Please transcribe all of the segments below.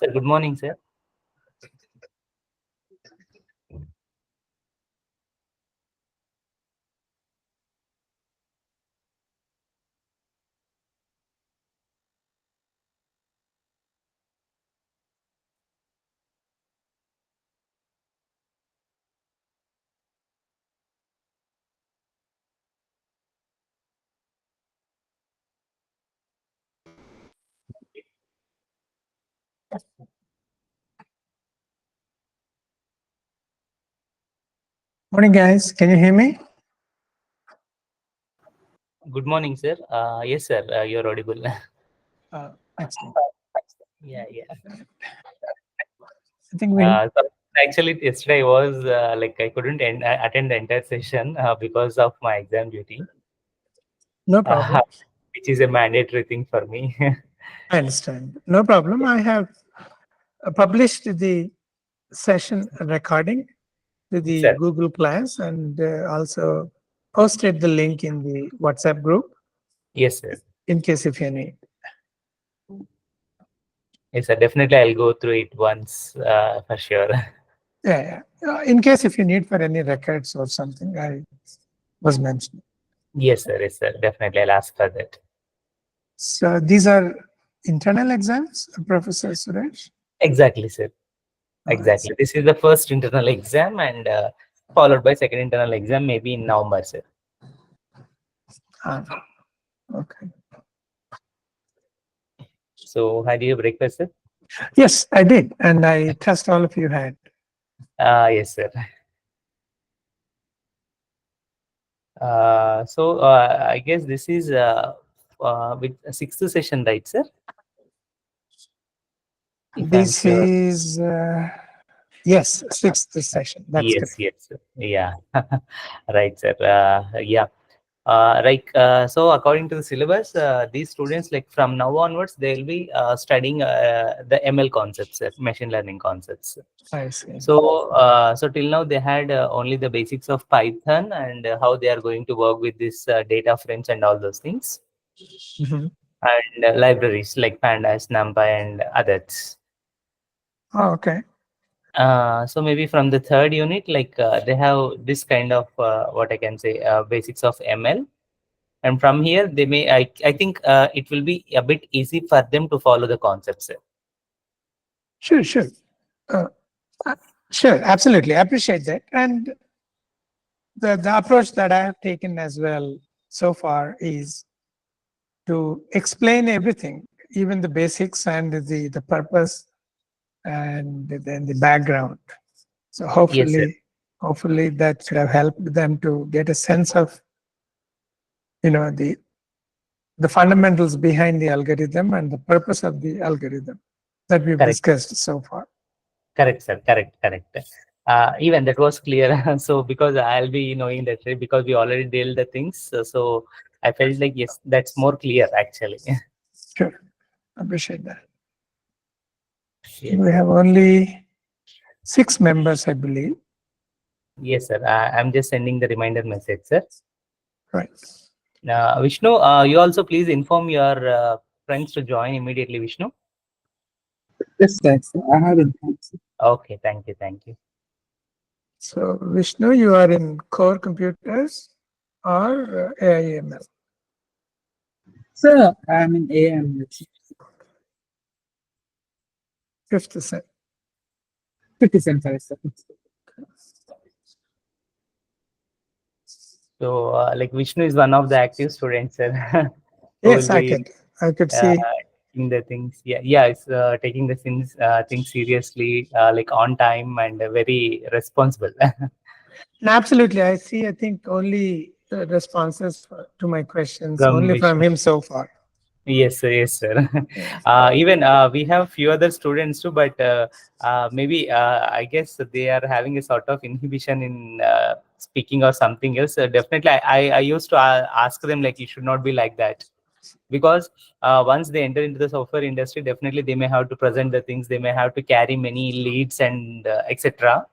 Sir, good morning, sir. Morning, guys. Can you hear me? Good morning, sir. Yes, sir. You're audible. Excellent. Yeah. I think we. So actually, yesterday was I couldn't attend the entire session because of my exam duty, No problem. which is a mandatory thing for me. I understand. No problem. I have published the session recording to the Sir. Google Class and also posted the link in the WhatsApp group Yes, sir. in case if you need. Yes, sir. Definitely, I'll go through it once for sure. Yeah. In case if you need for any records or something, I was mentioning. Yes, sir. Yes, sir. Definitely, I'll ask for that. So these are internal exams, Professor Suresh? Exactly, sir. Exactly. This is the first internal exam and followed by second internal exam maybe in November, sir. Okay. So, had you breakfast, sir? Yes, I did. And I trust all of you had. Yes, sir. I guess this is with sixth session, right, sir? If I'm This sure. is, yes, sixth session. That's correct. Yes, sir. Yeah. Right, sir. Yeah. So according to the syllabus, these students, like from now onwards, they'll be studying the ML concepts, machine learning concepts. I see. So till now they had only the basics of Python and how they are going to work with this data frames and all those things, Mhm. and libraries like Pandas, NumPy, and others. Oh, okay. So maybe from the third unit, they have this kind of what I can say basics of ML, and from here they may I think it will be a bit easy for them to follow the concepts. Sure. Uh, sure, absolutely. I appreciate that. And the approach that I have taken as well so far is to explain everything, even the basics and the purpose and then the background. So Yes, sir. hopefully that should have helped them to get a sense of, the fundamentals behind the algorithm and the purpose of the algorithm that we've Correct. discussed so far. Correct, sir. Correct. Even that was clear. So because I'll be knowing that, right, because we already dealt the things, so I felt like yes, that's more clear actually. Sure, appreciate that. Yes, We sir. have only 6 members, I believe. Yes, sir. I'm just sending the reminder message, sir. Right. Vishnu, you also please inform your friends to join immediately, Vishnu. Yes, thanks. I have it. Okay, thank you. So, Vishnu, you are in core computers or AIML? Sir, I'm in AAM. Fifth set. 50 cents, sorry, sir. So, Vishnu is one of the active students, sir. Who Yes, will be I could see. taking the things. Yeah, it's taking the things seriously, like on time and very responsible. Absolutely, I see. I think only the responses to my questions From only from Vishnu. him so far. Yes, sir. Yes, sir. Yes. Even we have few other students too, but maybe I guess they are having a sort of inhibition in speaking or something else. Definitely, I used to ask them like you should not be like that, because once they enter into the software industry, definitely they may have to present the things, they may have to carry many leads and etc.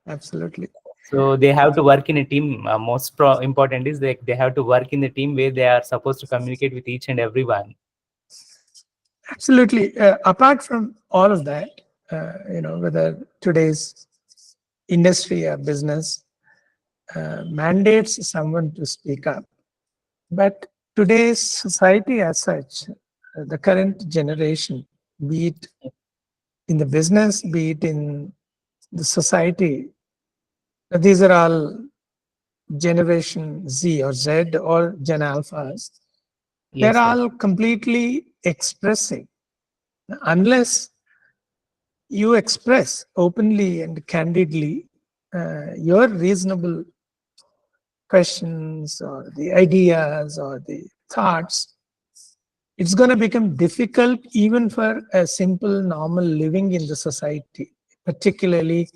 Absolutely. So they have to work in a team. Most important is they have to work in the team where they are supposed to communicate with each and everyone. Absolutely. Apart from all of that, whether today's industry or business mandates someone to speak up, but today's society as such, the current generation, be it in the business, be it in the society, these are all Generation Z or Z or Gen Alphas. They're Yes, sir. all completely expressing. Unless you express openly and candidly your reasonable questions or the ideas or the thoughts, it's going to become difficult even for a simple, normal living in the society, particularly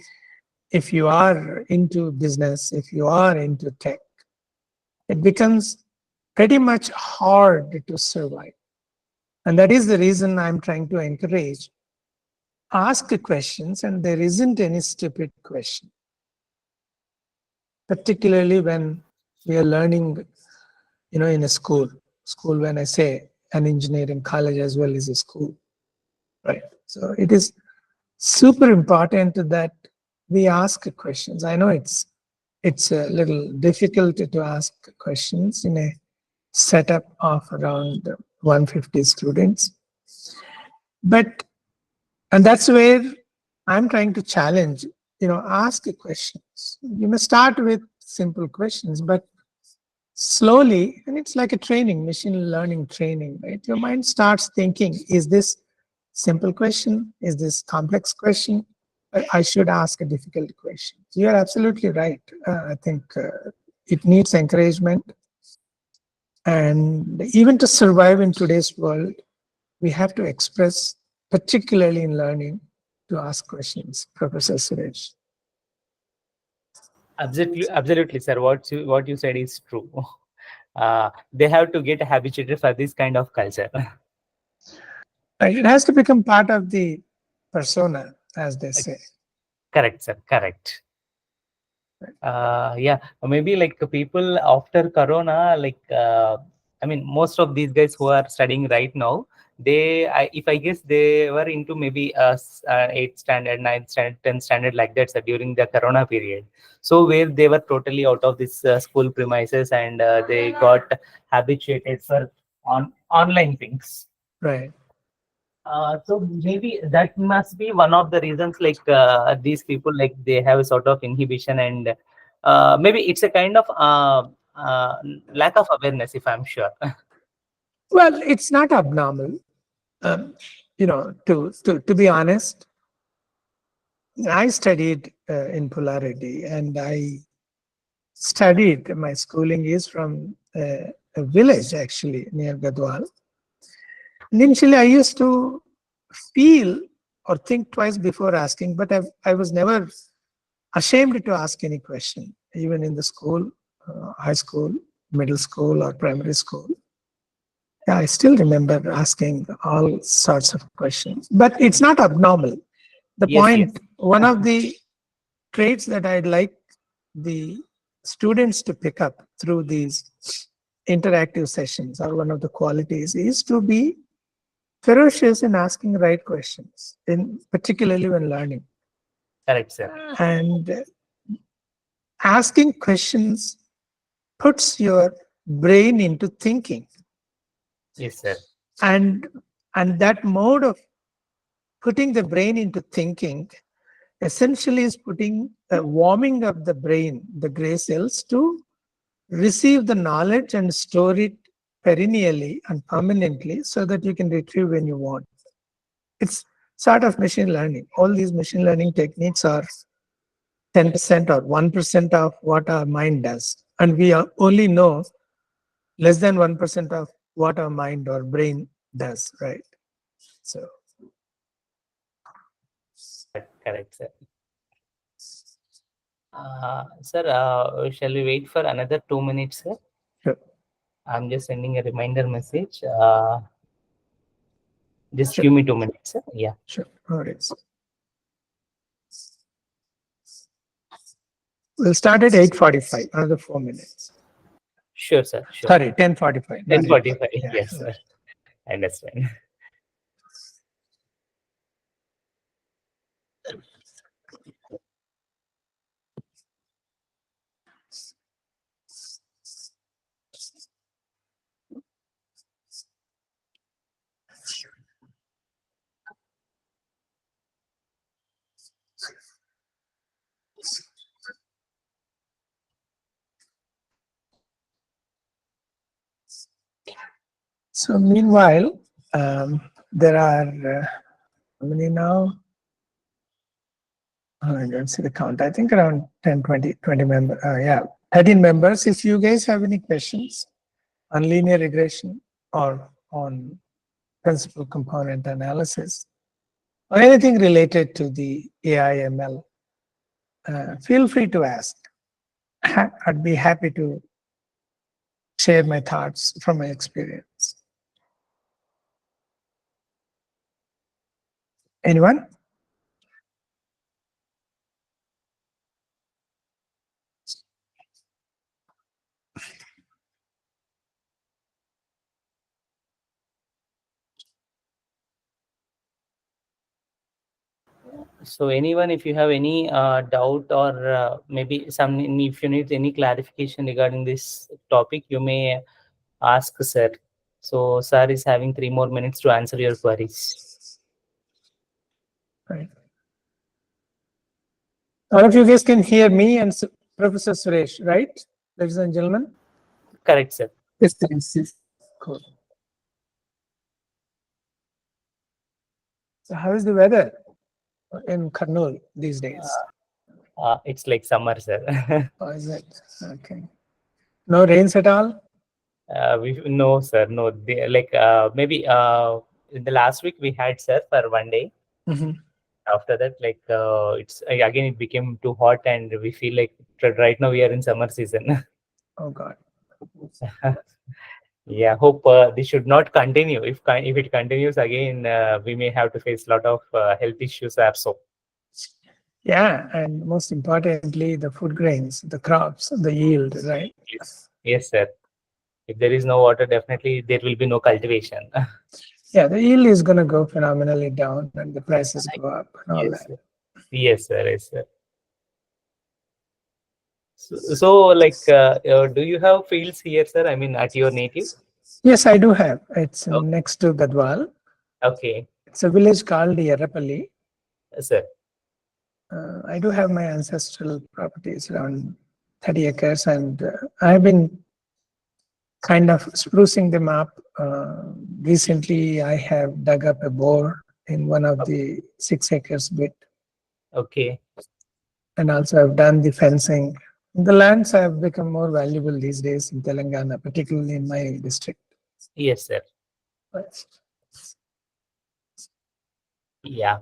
if you are into business, if you are into tech. It becomes pretty much hard to survive. And that is the reason I'm trying to encourage ask questions, and there isn't any stupid question, particularly when we are learning, in a school. School, when I say an engineering college as well is a school, right? So it is super important that we ask questions. I know it's a little difficult to ask questions in a setup of around 150 students, but and that's where I'm trying to challenge, ask questions. You may start with simple questions, but slowly, and it's like a training, machine learning training, right? Your mind starts thinking, is this simple question? Is this complex question? I should ask a difficult question. You're absolutely right. I think it needs encouragement. And even to survive in today's world, we have to express, particularly in learning, to ask questions, Professor Suresh. Absolutely, sir. What you said is true. They have to get habituated for this kind of culture. Right? It has to become part of the persona, as they say. Correct, sir. Correct. Yeah, maybe like people after Corona, like I mean, most of these guys who are studying right now, if I guess they were into maybe 8th standard, 9th standard, 10th standard like that, sir, during the Corona period. So where they were totally out of this school premises and they got habituated for online things. Right. So maybe that must be one of the reasons, like these people, like they have a sort of inhibition, and maybe it's a kind of lack of awareness, if I'm sure. Well, it's not abnormal. To be honest, I studied in Polarity, and I studied, my schooling is from a village actually near Gadwal. And initially, I used to feel or think twice before asking, but I was never ashamed to ask any question, even in the school, high school, middle school, or primary school. Yeah, I still remember asking all sorts of questions, but it's not abnormal. The Yes, yes. point, one of the traits that I'd like the students to pick up through these interactive sessions, or one of the qualities, is to be ferocious in asking right questions, in particularly when learning. Correct, sir. And asking questions puts your brain into thinking, Yes, sir. and that mode of putting the brain into thinking essentially is putting warming up the brain, the gray cells, to receive the knowledge and store it perennially and permanently so that you can retrieve when you want. It's sort of machine learning. All these machine learning techniques are 10% or 1% of what our mind does, and we only know less than 1% of what our mind or brain does, right? So Correct, sir. Sir, shall we wait for another 2 minutes, sir? sure, I'm just sending a reminder message. Just sure, give me 2 minutes, sir. Yeah. sure. All right. We'll start at 8:45, another 4 minutes. Sure, sir. Sure. Sorry, 10:45. Not 10:45. 8:45. Yeah. Yes, sir. I understand. So meanwhile, there are how many now? I don't see the count. I think around 10, 20 members. Yeah, 13 members. If you guys have any questions on linear regression or on principal component analysis or anything related to the AI ML, feel free to ask. I'd be happy to share my thoughts from my experience. Anyone? So anyone, if you have any doubt or maybe some, if you need any clarification regarding this topic, you may ask sir. So sir is having 3 more minutes to answer your queries. Right. All of you guys can hear me and Professor Suresh, right, ladies and gentlemen? Correct, sir. Yes, thanks. Yes. Cool. So how is the weather in Kurnool these days? It's like summer, sir. Or is it? Okay. No rains at all? No, sir. No, maybe in the last week we had, sir, for one day. Mhm. After that, it's again it became too hot, and we feel like right now we are in summer season. Oh God. Yeah, hope this should not continue. If it continues again, we may have to face a lot of health issues also. Yeah, and most importantly, the food grains, the crops, the yield, right? Yes, sir. If there is no water, definitely there will be no cultivation. Yeah, the yield is going to go phenomenally down and the prices go up and all Yes, that. sir. Yes, sir. Yes, sir. So do you have fields here, sir? I mean, at your native? Yes, I do have. It's Oh, next to Gadwal. okay, It's a village called Yerrapalli. sir. I do have my ancestral properties around 30 acres, and I've been kind of sprucing them up. Recently, I have dug up a bore in one of the 6 acres bit, Okay. and also I've done the fencing. The lands have become more valuable these days in Telangana, particularly in my district. Yes, sir. Yeah.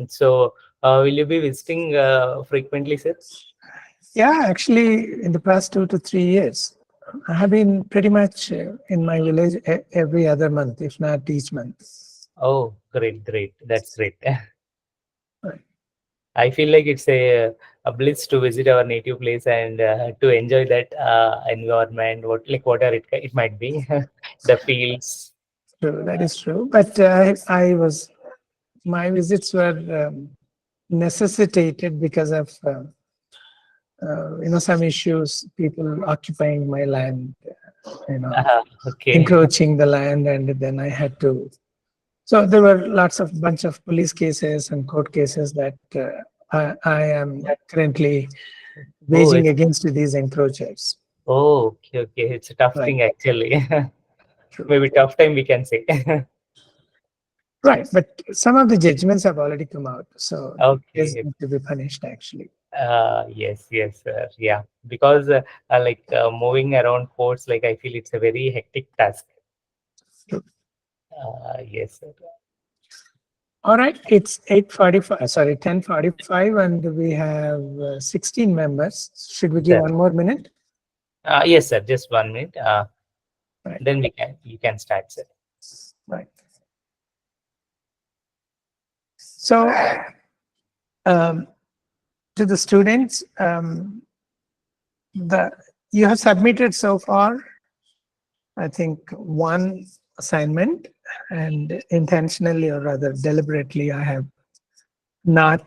So, will you be visiting frequently, sir? Yeah, actually, in the past 2 to 3 years, I have been pretty much in my village every other month, if not each month. Oh, great, great. That's great. Right. I feel like it's a bliss to visit our native place and to enjoy that environment, whatever it might be, the fields. True, that is true. But my visits were necessitated because of some issues, people occupying my land, Okay. encroaching the land, and then I had to. So there were bunch of police cases and court cases that I am currently Oh, waging against these encroachers. okay, okay. It's a tough Right. thing actually. True. Maybe tough time we can say. Right, but some of the judgments have already come out, so there's Okay. going to be punished actually. Yes, yes, sir. Yeah, because moving around ports, I feel it's a very hectic task. True. Yes, sir. All right, it's 8:45. Sorry, 10:45, and we have 16 members. Should we give Sir. one more minute? Yes, sir. Just 1 minute. Right. Then you can start, sir. Right. So, to the students, you have submitted so far, I think, one assignment, and intentionally or rather deliberately, I have not.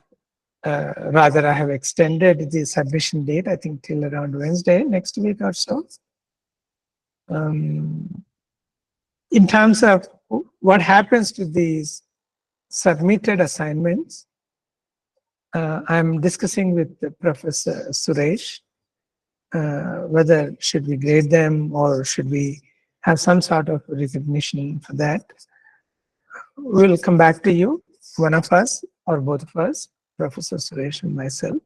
Rather, I have extended the submission date, I think, till around Wednesday next week or so. In terms of what happens to these submitted assignments, I'm discussing with Professor Suresh whether should we grade them or should we have some sort of recognition for that. We'll come back to you, one of us or both of us, Professor Suresh and myself,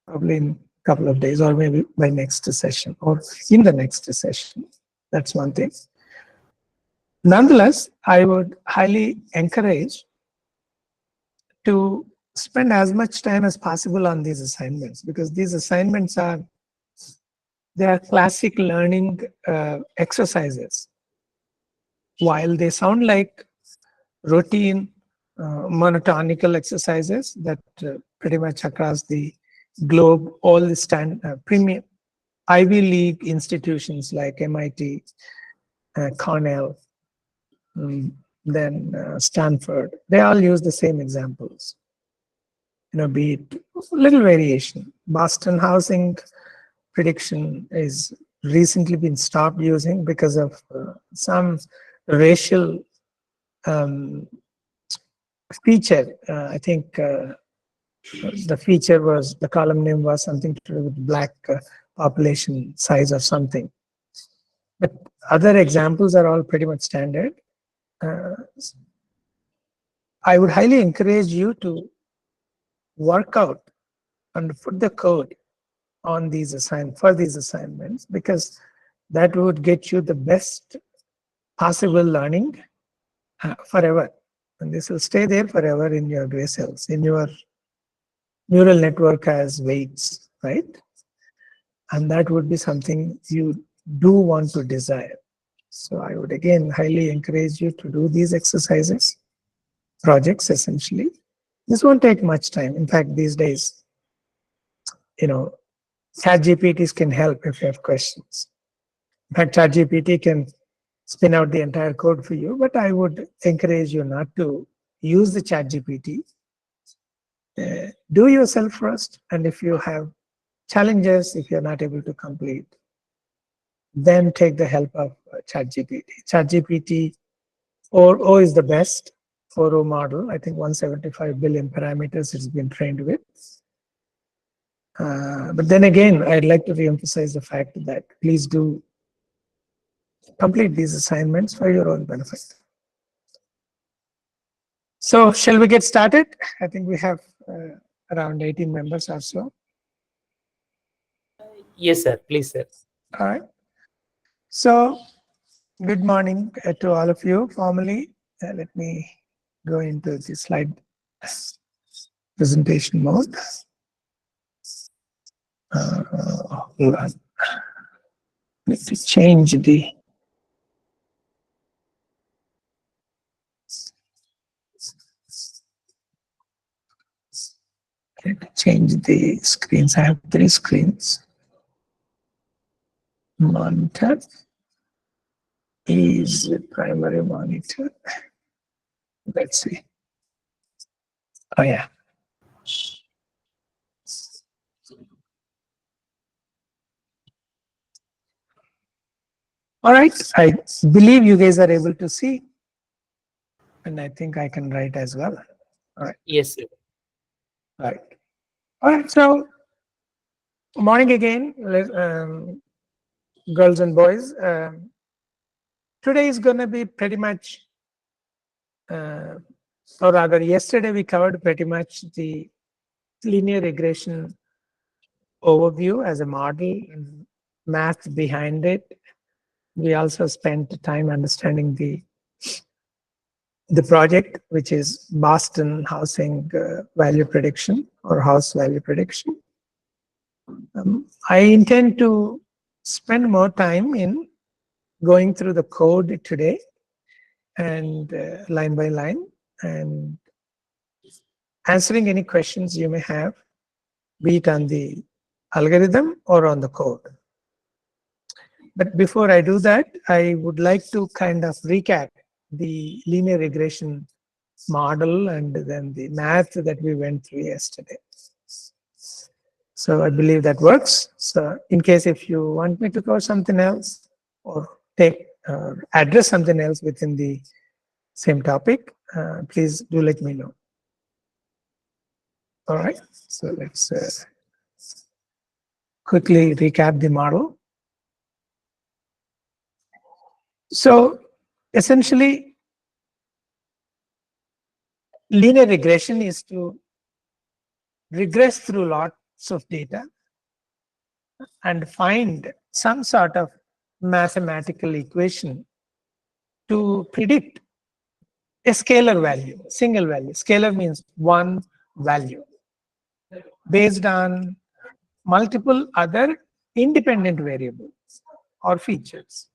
probably in a couple of days or maybe by next session or in the next session. That's one thing. Nonetheless, I would highly encourage to spend as much time as possible on these assignments, because these assignments are, they are classic learning exercises. While they sound like routine monotonical exercises that pretty much across the globe, all the premium Ivy League institutions like MIT, Cornell, then Stanford, they all use the same examples. Be it little variation. Boston housing prediction is recently been stopped using because of some racial feature. I think the feature was, the column name was something to do with black population size or something. But other examples are all pretty much standard. I would highly encourage you to work out and put the code on these assignments, because that would get you the best possible learning forever. And this will stay there forever in your gray cells, in your neural network as weights, right? And that would be something you do want to desire. So I would again highly encourage you to do these exercises, projects essentially. This won't take much time. In fact, these days, ChatGPTs can help if you have questions. In fact, ChatGPT can spin out the entire code for you, but I would encourage you not to use the ChatGPT. Do yourself first, and if you have challenges, if you're not able to complete, then take the help of ChatGPT. ChatGPT 4o is the best 4o model. I think 175 billion parameters it's been trained with. But then again, I'd like to reemphasize the fact that please do complete these assignments for your own benefit. So shall we get started? I think we have around 18 members or so. Yes, sir. Please, sir. All right. So good morning to all of you. Formally, let me go into the slide presentation mode. Hold on. Need to change the screens. I have 3 screens. Monitor is the primary monitor. Let's see. Oh yeah. All right. I believe you guys are able to see, and I think I can write as well. All right. Yes, sir. Right. All right. So, morning again, girls and boys. Today is going to be pretty much, or rather, yesterday we covered pretty much the linear regression overview as a model and math behind it. We also spent time understanding the project, which is Boston housing value prediction or house value prediction. I intend to spend more time in going through the code today and line by line and answering any questions you may have, be it on the algorithm or on the code. But before I do that, I would like to kind of recap the linear regression model and then the math that we went through yesterday. So I believe that works. So in case if you want me to cover something else or address something else within the same topic, please do let me know. All right, so let's quickly recap the model. So essentially, linear regression is to regress through lots of data and find some sort of mathematical equation to predict a scalar value, single value. Scalar means one value based on multiple other independent variables or features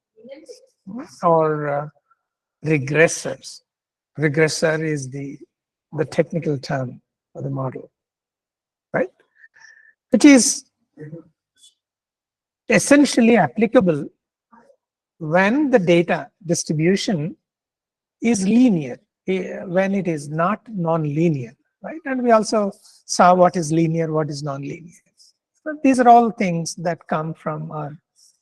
or regressors. Regressor is the technical term for the model, right? Which is essentially applicable when the data distribution is linear, when it is not non-linear, right? And we also saw what is linear, what is non-linear. So these are all things that come from our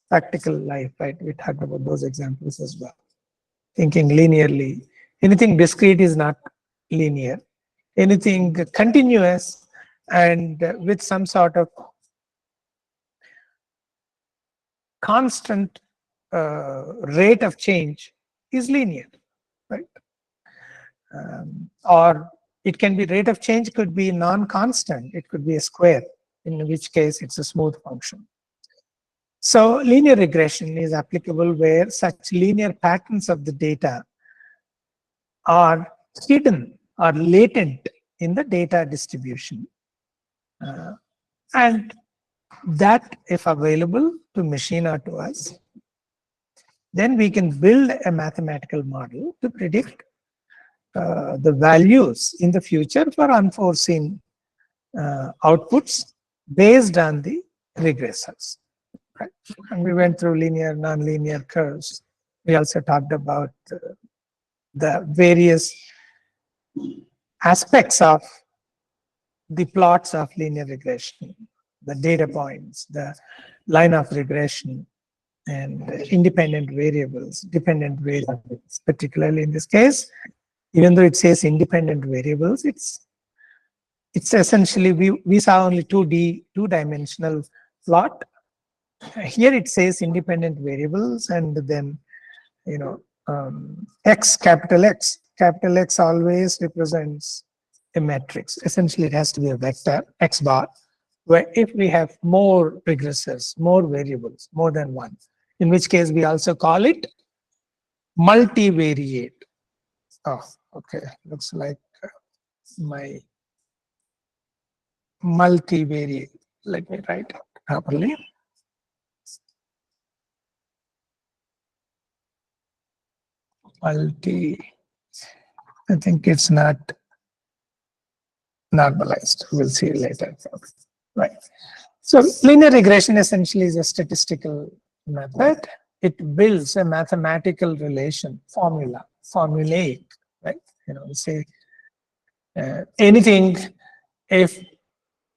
practical life, right? We talked about those examples as well. Thinking linearly. Anything discrete is not linear. Anything continuous and with some sort of constant rate of change is linear, right? Or it can be rate of change could be non-constant. It could be a square, in which case it's a smooth function. So linear regression is applicable where such linear patterns of the data are hidden or latent in the data distribution. And that, if available to machine or to us, then we can build a mathematical model to predict the values in the future for unforeseen outputs based on the regressors. Right? And we went through linear, nonlinear curves. We also talked about the various aspects of the plots of linear regression, the data points, the line of regression, and independent variables, dependent variables, particularly in this case, even though it says independent variables, it's essentially, we saw only 2D, two-dimensional plot. Here it says independent variables and then, X, capital X. Capital X always represents a matrix. Essentially, it has to be a vector, X bar, where if we have more regressors, more variables, more than one, in which case we also call it multivariate. Oh, okay. Looks like my multivariate. Let me write it properly. I think it's not normalized. We'll see later. Right. So linear regression essentially is a statistical method. It builds a mathematical relation, formulaic, right? Say anything if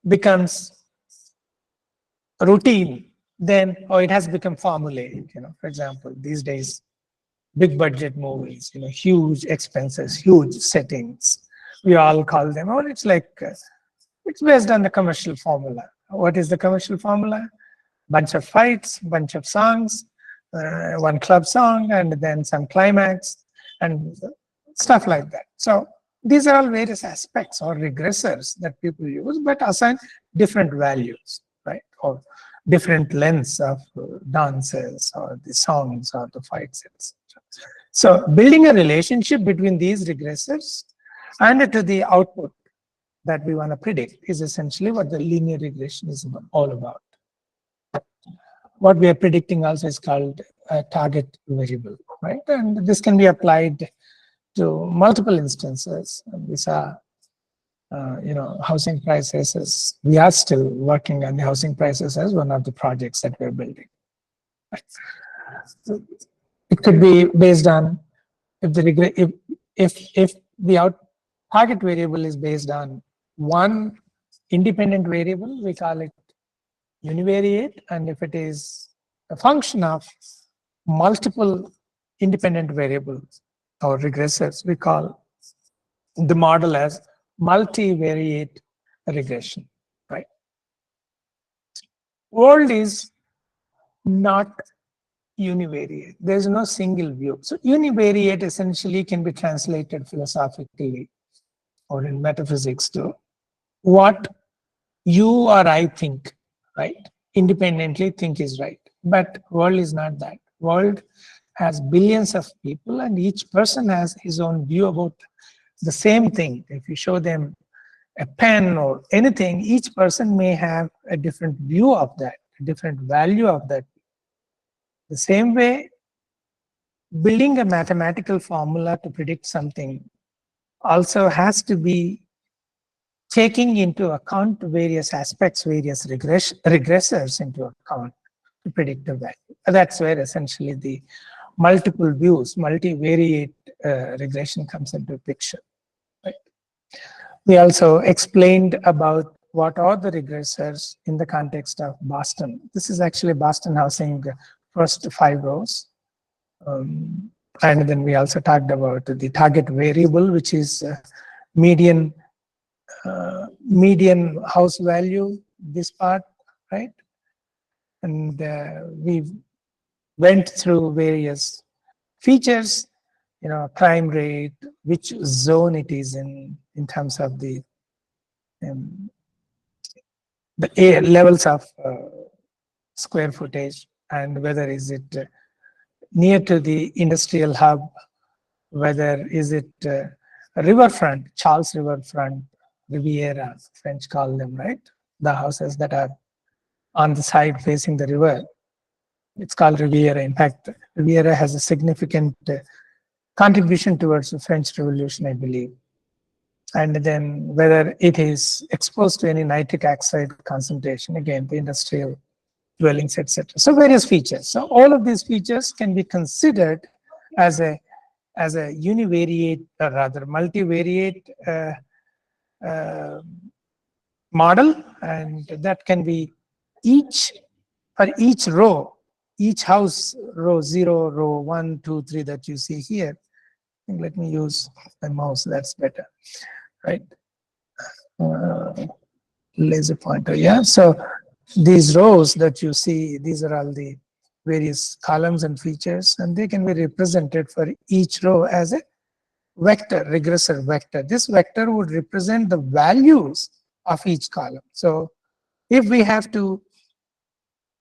becomes routine, then it has become formulaic. For example, these days, big budget movies, huge expenses, huge settings. We all call them, it's like, it's based on the commercial formula. What is the commercial formula? Bunch of fights, bunch of songs, one club song, and then some climax, and stuff like that. So these are all various aspects or regressors that people use, but assign different values, right? Or different lengths of dances or the songs or the fights, etc. So building a relationship between these regressors and to the output that we want to predict is essentially what the linear regression is all about. What we are predicting also is called a target variable, right? And this can be applied to multiple instances. We saw, housing prices. We are still working on the housing prices as one of the projects that we're building. Right? So it could be based on if the target variable is based on one independent variable, we call it univariate, and if it is a function of multiple independent variables or regressors, we call the model as multivariate regression, right? World is not univariate. There's no single view. So univariate essentially can be translated philosophically or in metaphysics to what you or I think, right? Independently think is right. But world is not that. World has billions of people and each person has his own view about the same thing. If you show them a pen or anything, each person may have a different view of that, a different value of that. The same way, building a mathematical formula to predict something also has to be taking into account various aspects, various regressors into account to predict the value. That's where essentially the multiple views, multivariate regression comes into picture. Right? We also explained about what are the regressors in the context of Boston. This is actually Boston housing first 5 rows. And then we also talked about the target variable, which is median house value, this part, right? And we went through various features, crime rate, which zone it is in terms of the levels of square footage, and whether is it near to the industrial hub, whether is it riverfront, Charles Riverfront, Riviera, French call them, right? The houses that are on the side facing the river. It's called Riviera. In fact, Riviera has a significant contribution towards the French Revolution, I believe. And then whether it is exposed to any nitric oxide concentration, again, the industrial dwellings, etc. So various features. So all of these features can be considered as a univariate, or rather multivariate model, and that can be for each row, each house, row 0, row 1, 2, 3 that you see here. Let me use my mouse, that's better, right? Laser pointer, yeah. So these rows that you see, these are all the various columns and features, and they can be represented for each row as a vector, regressor vector. This vector would represent the values of each column. So if we have to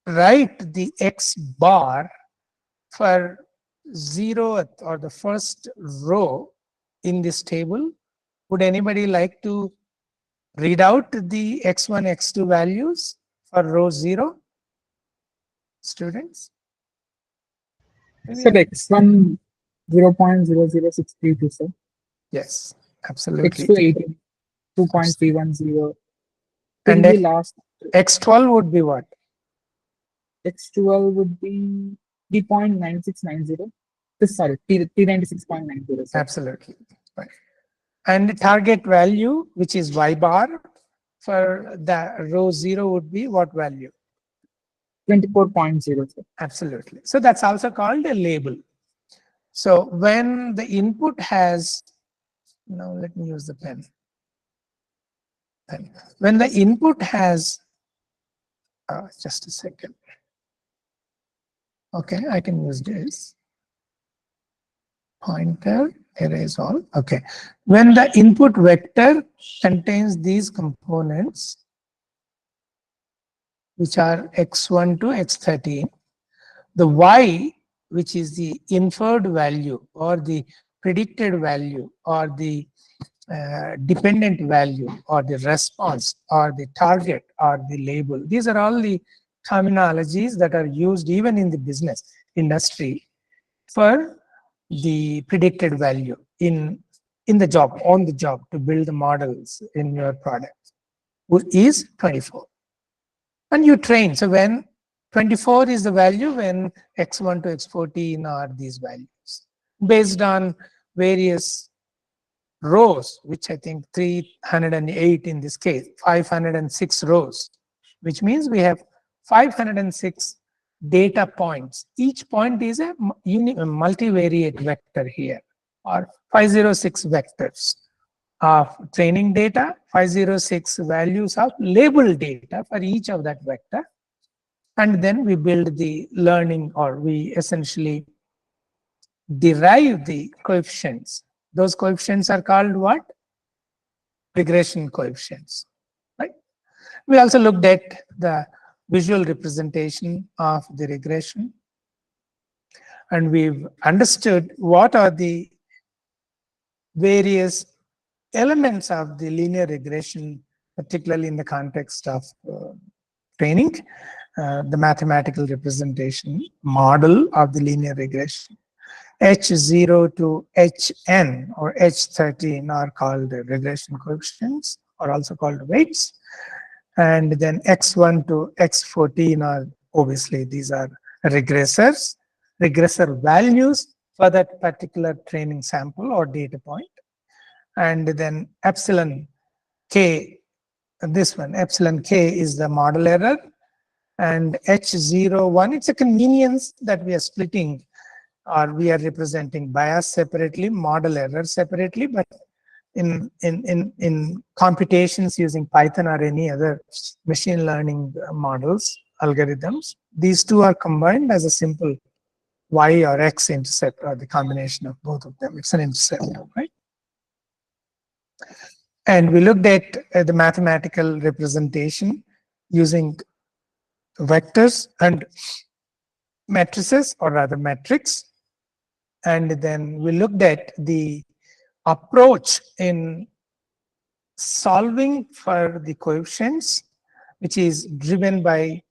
write the X bar for 0th or the first row in this table, would anybody like to read out the X1, X2 values for row 0? Students? So X1 0.00632, sir. Yes, absolutely. X2 18, 2.310. And The last X12 would be what? X12 would be 3.9690. Sorry, 396.90. Absolutely. Right. And the target value, which is Y bar, for the row 0 would be what value? 24.0. Absolutely. So that's also called a label. So when the input has, now let me use the pen. When the input has, just a second. Okay, I can use this. Pointer, erase all. Okay. When the input vector contains these components, which are x1 to x13, the y, which is the inferred value or the predicted value or the dependent value or the response or the target or the label. These are all the terminologies that are used even in the business industry for the predicted value in the job, on the job, to build the models in your product, is 24. And you train. So when 24 is the value, when x1 to x14 are these values, based on various rows, which I think 308 in this case, 506 rows, which means we have 506 data points. Each point is a multivariate vector here, or 506 vectors of training data, 506 values of label data for each of that vector. And then we build the learning, or we essentially derive the coefficients. Those coefficients are called what? Regression coefficients, right? We also looked at the visual representation of the regression, and we've understood what are the various elements of the linear regression, particularly in the context of training, the mathematical representation model of the linear regression. H0 to Hn or H13 are called regression coefficients, or also called weights. And then X1 to X14 are, obviously, these are regressors, regressor values for that particular training sample or data point. And then epsilon k, this one, epsilon k is the model error. And H01, it's a convenience that we are splitting, or we are representing bias separately, model error separately, but in computations using Python or any other machine learning models, algorithms, these two are combined as a simple y or x intercept, or the combination of both of them. It's an intercept, right? And we looked at the mathematical representation using vectors and matrices, or rather metrics. And then we looked at the approach in solving for the coefficients, which is driven by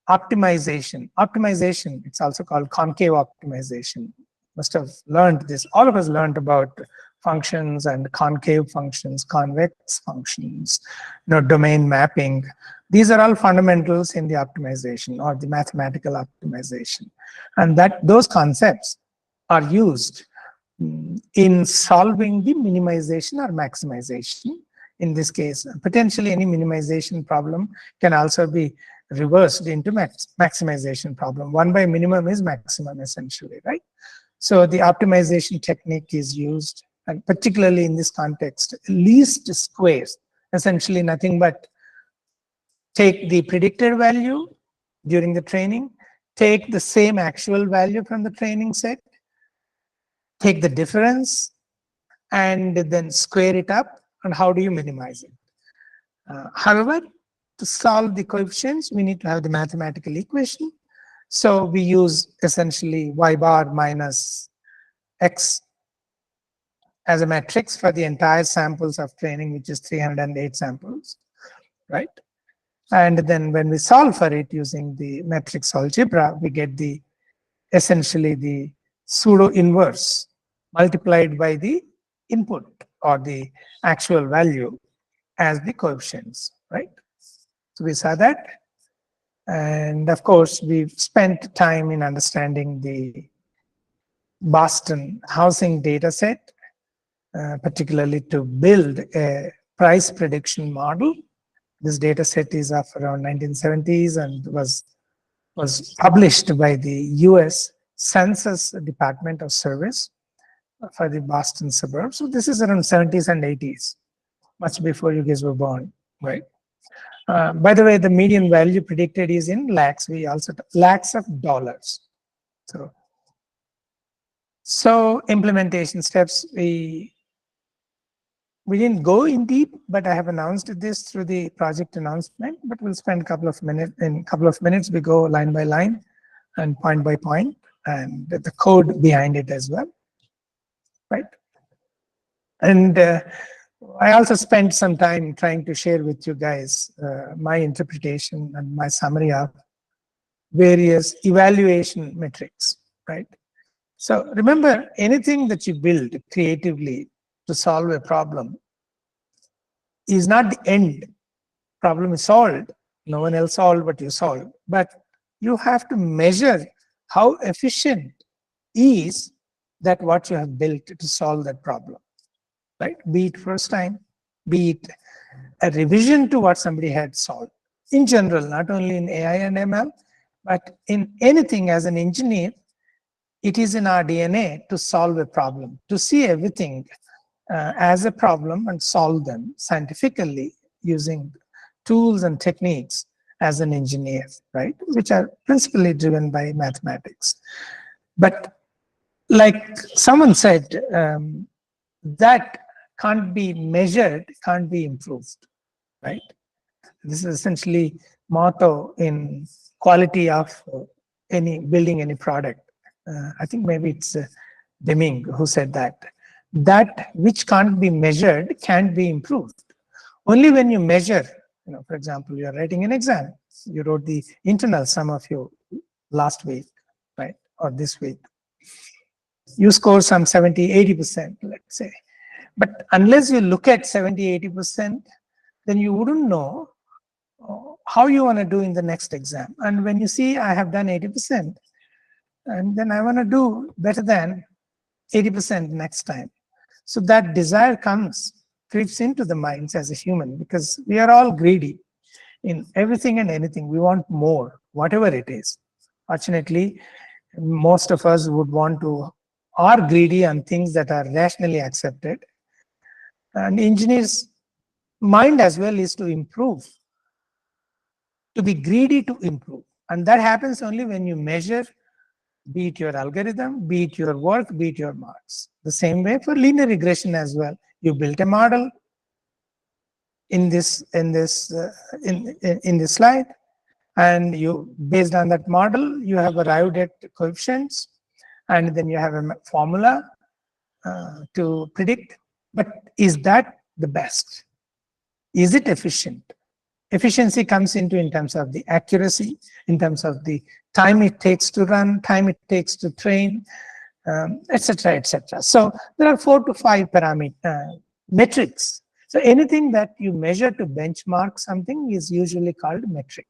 optimization. Optimization, it's also called concave optimization. Must have learned this. All of us learned about functions and concave functions, convex functions, domain mapping. These are all fundamentals in the optimization or the mathematical optimization. And that those concepts are used in solving the minimization or maximization. In this case, potentially any minimization problem can also be reversed into maximization problem. 1 by minimum is maximum, essentially, right? So the optimization technique is used, and particularly in this context, least squares, essentially nothing but take the predicted value during the training, take the same actual value from the training set, take the difference, and then square it up. And how do you minimize it? However, to solve the coefficients, we need to have the mathematical equation. So we use essentially y bar minus x as a matrix for the entire samples of training, which is 308 samples, right? And then when we solve for it using the matrix algebra, we get the essentially the pseudo inverse multiplied by the input or the actual value as the coefficients, right? So we saw that. And of course, we've spent time in understanding the Boston housing data set, particularly to build a price prediction model. This data set is of around 1970s and was published by the US Census Department of Service for the Boston suburbs. So this is around 70s and 80s, much before you guys were born, right? By the way, the median value predicted is in lakhs. We also lakhs of dollars. So implementation steps, we didn't go in deep, but I have announced this through the project announcement. But we'll spend a couple of minutes. In a couple of minutes, we go line by line and point by point, and the code behind it as well, right? And I also spent some time trying to share with you guys my interpretation and my summary of various evaluation metrics, right? So remember, anything that you build creatively to solve a problem is not the end. Problem is solved. No one else solved, but you solved. But you have to measure how efficient is that what you have built to solve that problem, right? Be it first time, be it a revision to what somebody had solved. In general, not only in AI and ML, but in anything as an engineer, it is in our DNA to solve a problem, to see everything as a problem and solve them scientifically using tools and techniques as an engineer, right? Which are principally driven by mathematics. But like someone said, that can't be measured, can't be improved, right? This is essentially motto in quality of building any product. I think maybe it's Deming who said that. That which can't be measured can't be improved. Only when you measure, for example, you're writing an exam, you wrote the internal, some of you last week, right, or this week. You score some 70, 80%, let's say. But unless you look at 70, 80%, then you wouldn't know how you want to do in the next exam. And when you see I have done 80%, and then I want to do better than 80% next time. So that desire creeps into the minds as a human, because we are all greedy in everything and anything. We want more, whatever it is. Fortunately, most of us are greedy on things that are rationally accepted. And engineers' mind as well is to improve, to be greedy to improve. And that happens only when you measure, be it your algorithm, be it your work, be it your marks. The same way for linear regression as well. You built a model in this slide, and you, based on that model, you have arrived at coefficients, and then you have a formula to predict. But is that the best? Is it efficient? Efficiency comes in terms of the accuracy, in terms of the time it takes to run, time it takes to train, etc., etc. So there are 4 to 5 metrics. So anything that you measure to benchmark something is usually called metric.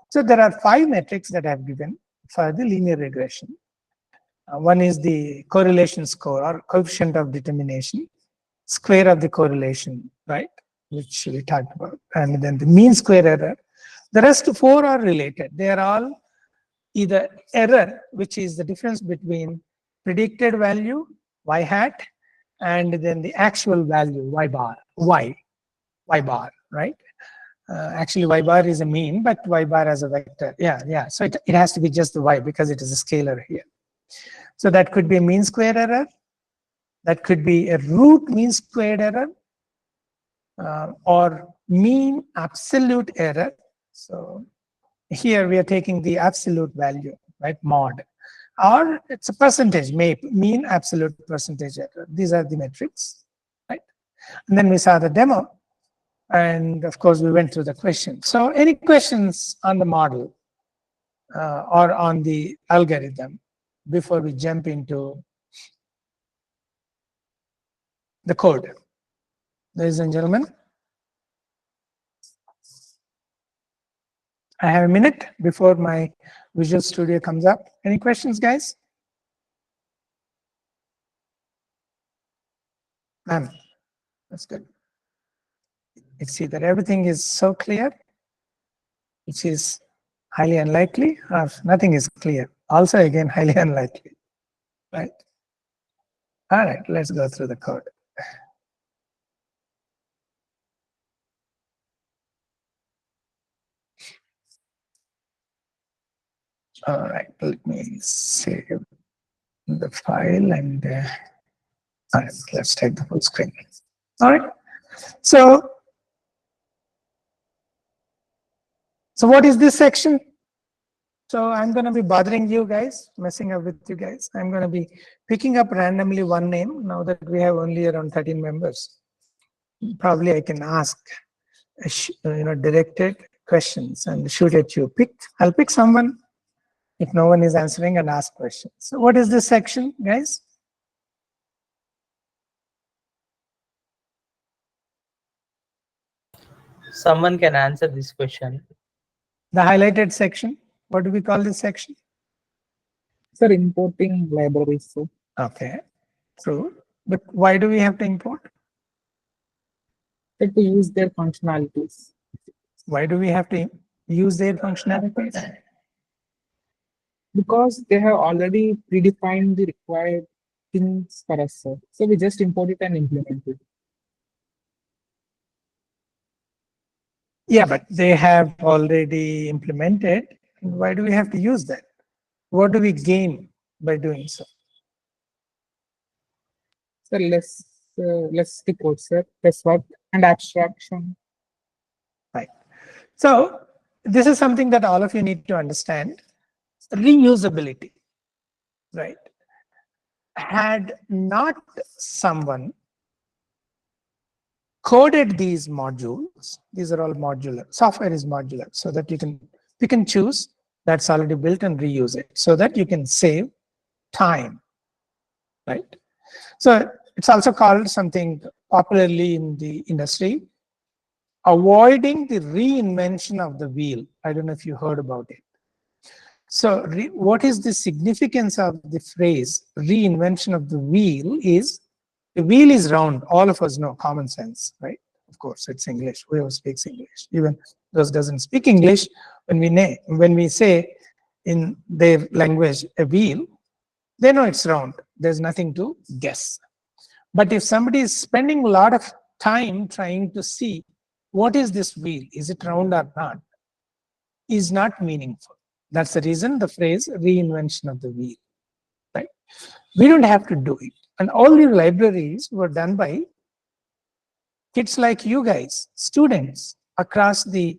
So there are 5 metrics that I have given for the linear regression. One is the correlation score or coefficient of determination, square of the correlation, right, which we talked about, and then the mean square error. The rest 4 are related. They are all either error, which is the difference between predicted value, y hat, and then the actual value, y bar, right? Actually, y bar is a mean, but y bar as a vector. Yeah. So it has to be just the y because it is a scalar here. So that could be a mean square error. That could be a root mean squared error, or mean absolute error. So here we are taking the absolute value, right, mod, or it's a percentage, mean absolute percentage error. These are the metrics, right? And then we saw the demo, and of course we went through the question. So any questions on the model or on the algorithm before we jump into the code? Ladies and gentlemen, I have a minute before my Visual Studio comes up. Any questions, guys? Ma'am, that's good. It's either everything is so clear, which is highly unlikely, or nothing is clear. Also, again, highly unlikely, right? All right, let's go through the code. All right, let me save the file and all right, let's take the full screen. All right, so what is this section? So I'm going to be bothering you guys, messing up with you guys. I'm going to be picking up randomly one name now that we have only around 13 members. Probably I can ask, directed questions and shoot at you. I'll pick someone if no one is answering and ask questions. So what is this section, guys? Someone can answer this question. The highlighted section. What do we call this section? Sir, importing libraries. So Okay, true. But why do we have to import? to use their functionalities. Why do we have to use their functionalities? Because they have already predefined the required things for us, sir. So we just import it and implement it. Yeah, but they have already implemented. Why do we have to use that? What do we gain by doing so? So less report, sir, less work and abstraction. Right. So this is something that all of you need to understand. Reusability, right? Had not someone coded these modules, these are all modular, software is modular, so that you can choose that's already built and reuse it so that you can save time, right? So it's also called something popularly in the industry, avoiding the reinvention of the wheel. I don't know if you heard about it. So what is the significance of the phrase reinvention of the wheel is the wheel is round. All of us know common sense, right? Of course, it's English. Whoever speaks English, even those doesn't speak English, when we say in their language a wheel, they know it's round. There's nothing to guess. But if somebody is spending a lot of time trying to see what is this wheel, is it round or not, is not meaningful. That's the reason the phrase reinvention of the wheel, right? We don't have to do it. And all the libraries were done by kids like you guys, students across the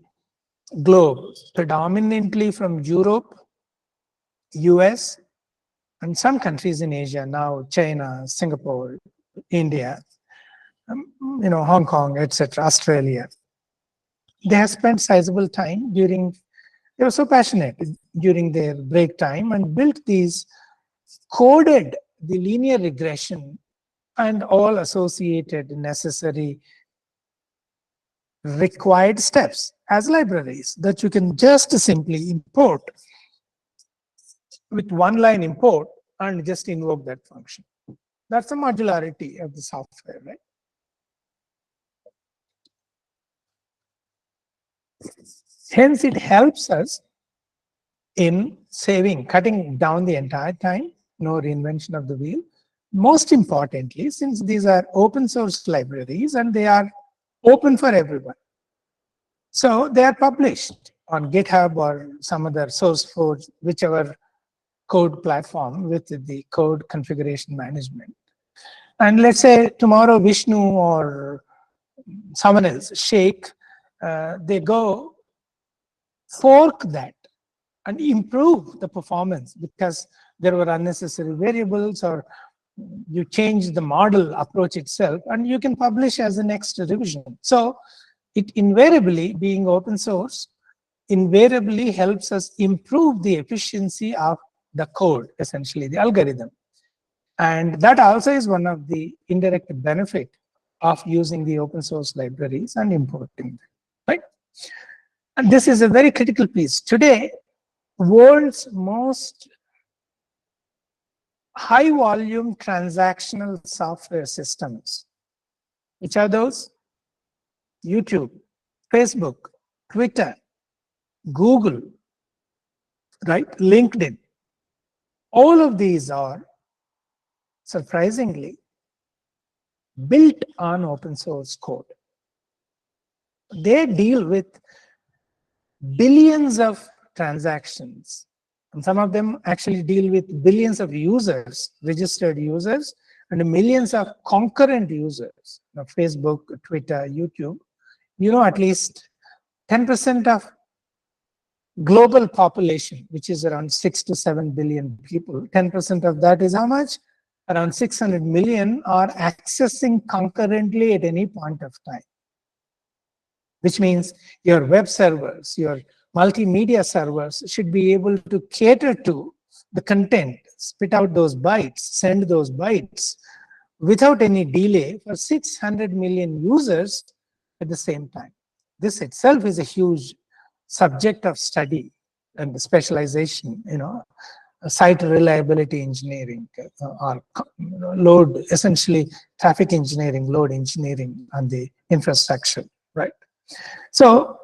globe, predominantly from Europe, US, and some countries in Asia, now China, Singapore, India, Hong Kong, etc., Australia. They have spent sizable time they were so passionate during their break time and built these, coded the linear regression and all associated necessary required steps as libraries that you can just simply import with one line import and just invoke that function. That's the modularity of the software, right? Hence, it helps us in cutting down the entire time, no reinvention of the wheel. Most importantly, since these are open source libraries and they are open for everyone. So they are published on GitHub or some other source code, whichever code platform with the code configuration management. And let's say tomorrow Vishnu or someone else, Sheikh, they go fork that and improve the performance because there were unnecessary variables or you change the model approach itself and you can publish as the next revision. So it invariably, being open source, invariably helps us improve the efficiency of the code, essentially the algorithm. And that also is one of the indirect benefit of using the open source libraries and importing them, right? And this is a very critical piece. Today, world's most high volume transactional software systems, which are those? YouTube, Facebook, Twitter, Google, right? LinkedIn. All of these are surprisingly built on open source code. They deal with billions of transactions. And some of them actually deal with billions of users, registered users, and millions of concurrent users. Facebook, Twitter, YouTube. At least 10% of global population, which is around 6 to 7 billion people, 10% of that is how much? Around 600 million are accessing concurrently at any point of time. Which means your web servers, your multimedia servers should be able to cater to the content, spit out those bytes, send those bytes without any delay for 600 million users at the same time. This itself is a huge subject of study and specialization, site reliability engineering or load, essentially traffic engineering, load engineering on the infrastructure, right? So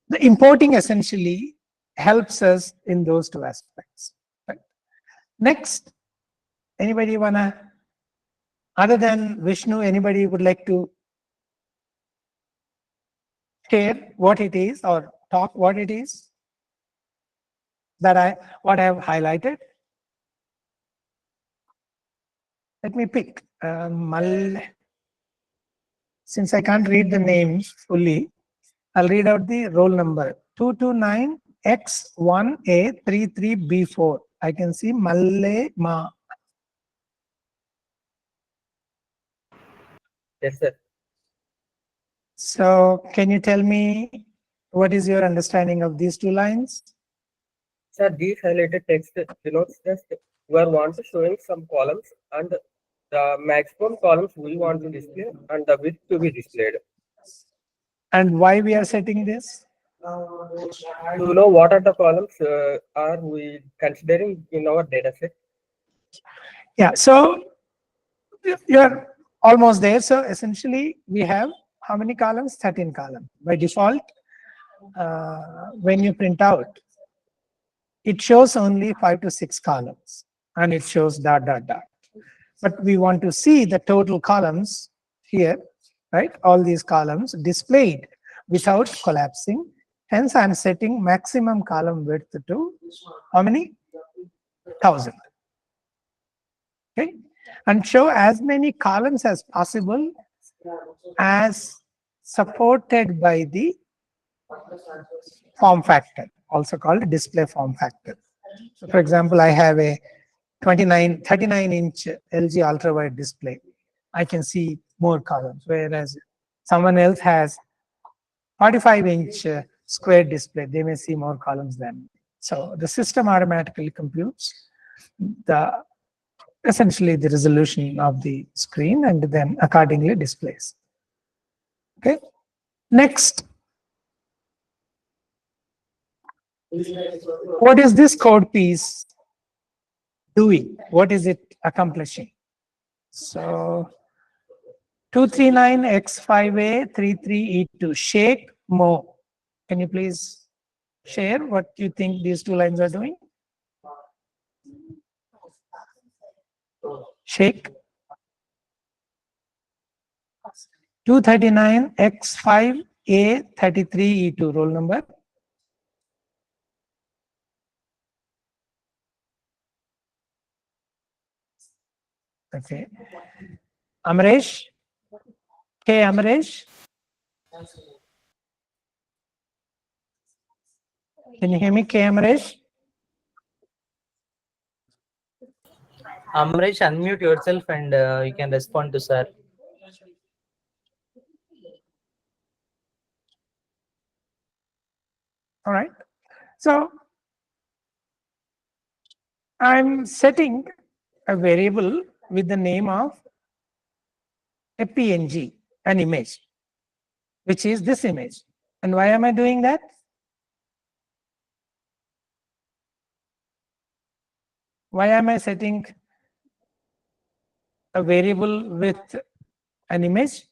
the importing essentially helps us in those two aspects. Right? Next, anybody wanna, other than Vishnu, anybody would like to share what it is or talk what it is that what I have highlighted? Let me pick since I can't read the names fully, I'll read out the roll number 229X1A33B4. I can see Malle Ma. Yes, sir. So can you tell me what is your understanding of these two lines? Sir, these highlighted text denotes just we are want to showing some columns and the maximum columns we want to display and the width to be displayed. And why we are setting this? To know what are the columns are we considering in our data set? Yeah, so you're almost there. So essentially we have how many columns? 13 columns. By default, when you print out, it shows only 5 to 6 columns and it shows dot, dot, dot. But we want to see the total columns here, right? All these columns displayed without collapsing. Hence, I'm setting maximum column width to how many? 1000. Okay, and show as many columns as possible as supported by the form factor, also called display form factor. So for example, I have a 39-inch LG ultra-wide display. I can see more columns, whereas someone else has 45-inch square display. They may see more columns than me. So the system automatically computes essentially the resolution of the screen and then accordingly displays. Okay. Next, what is this code piece doing? What is it accomplishing? So 239X5A33E2 shake mo. Can you please share what you think these two lines are doing? Shake 239X5A33E2 roll number. Okay. Amresh? K. Amresh? Can you hear me, K. Amresh? Amresh, unmute yourself and you can respond to sir. All right. So I'm setting a variable with the name of a PNG, an image, which is this image. And why am I doing that? Why am I setting a variable with an image?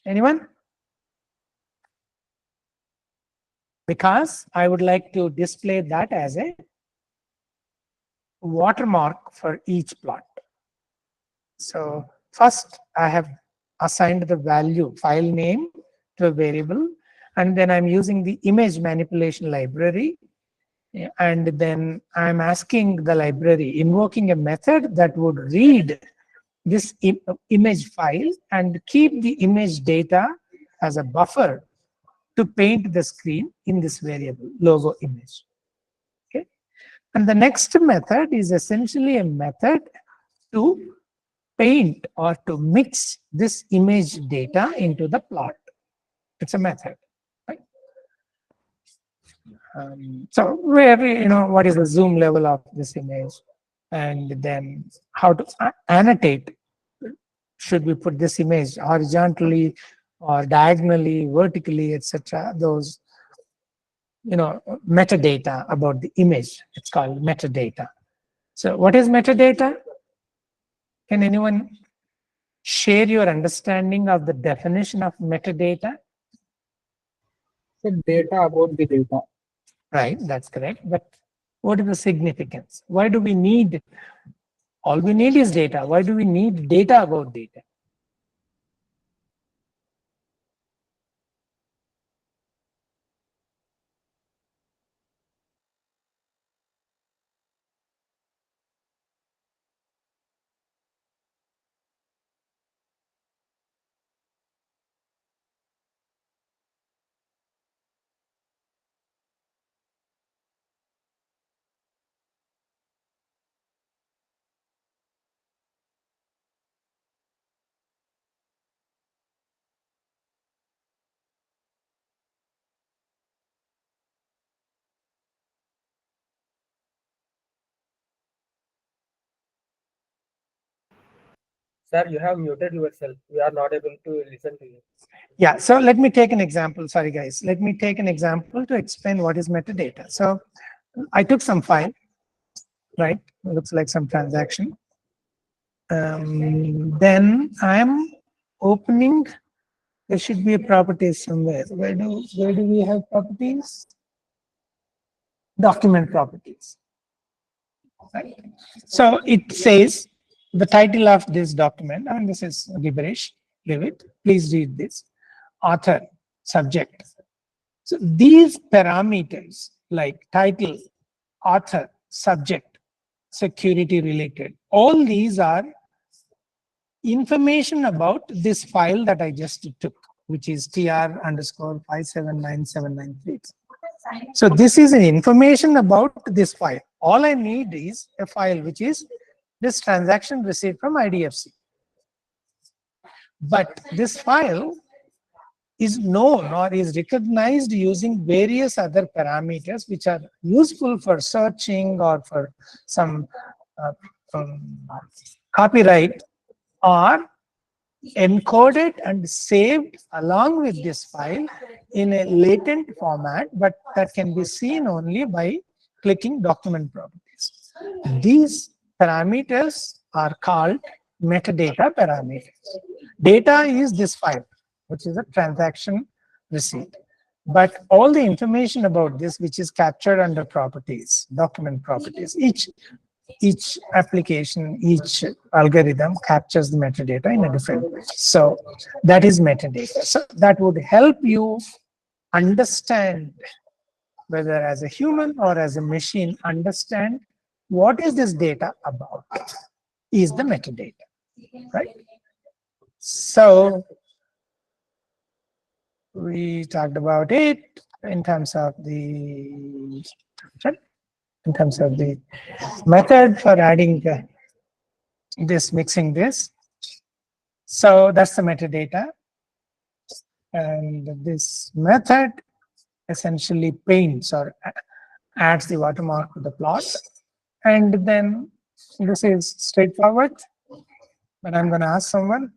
Anyone? Because I would like to display that as a watermark for each plot. So first I have assigned the value file name to a variable, and then I'm using the image manipulation library. And then I'm asking the library, invoking a method that would read this image file and keep the image data as a buffer to paint the screen in this variable logo image. Okay. And the next method is essentially a method to paint or to mix this image data into the plot. It's a method. Right? So where, what is the zoom level of this image, and then how to annotate. Should we put this image horizontally or diagonally, vertically, etc. Those, metadata about the image. It's called metadata. So what is metadata? Can anyone share your understanding of the definition of metadata? So data about the data. Right, that's correct. But what is the significance? Why do we need, all we need is data. Why do we need data about data? Sir, you have muted yourself. We are not able to listen to you. Yeah, so let me take an example. Sorry, guys. Let me take an example to explain what is metadata. So I took some file, right? It looks like some transaction. Then I'm opening, there should be a properties somewhere. Where do we have properties? Document properties. Right? So it says the title of this document, and this is gibberish, leave it. Please read this. Author, subject. So these parameters like title, author, subject, security related, all these are information about this file that I just took, which is tr_579793. So this is an information about this file. All I need is a file which is this transaction received from IDFC. But this file is known or is recognized using various other parameters which are useful for searching or for some copyright, or encoded and saved along with this file in a latent format, but that can be seen only by clicking document properties. These parameters are called metadata parameters. Data is this file, which is a transaction receipt. But all the information about this, which is captured under properties, document properties, each application, each algorithm captures the metadata in a different way. So that is metadata. So that would help you understand, whether as a human or as a machine, understand what is this data about, is the metadata, right? So we talked about it in terms of the method for adding this, mixing this. So that's the metadata. And this method essentially paints or adds the watermark to the plot. And then this is straightforward, but I'm going to ask someone.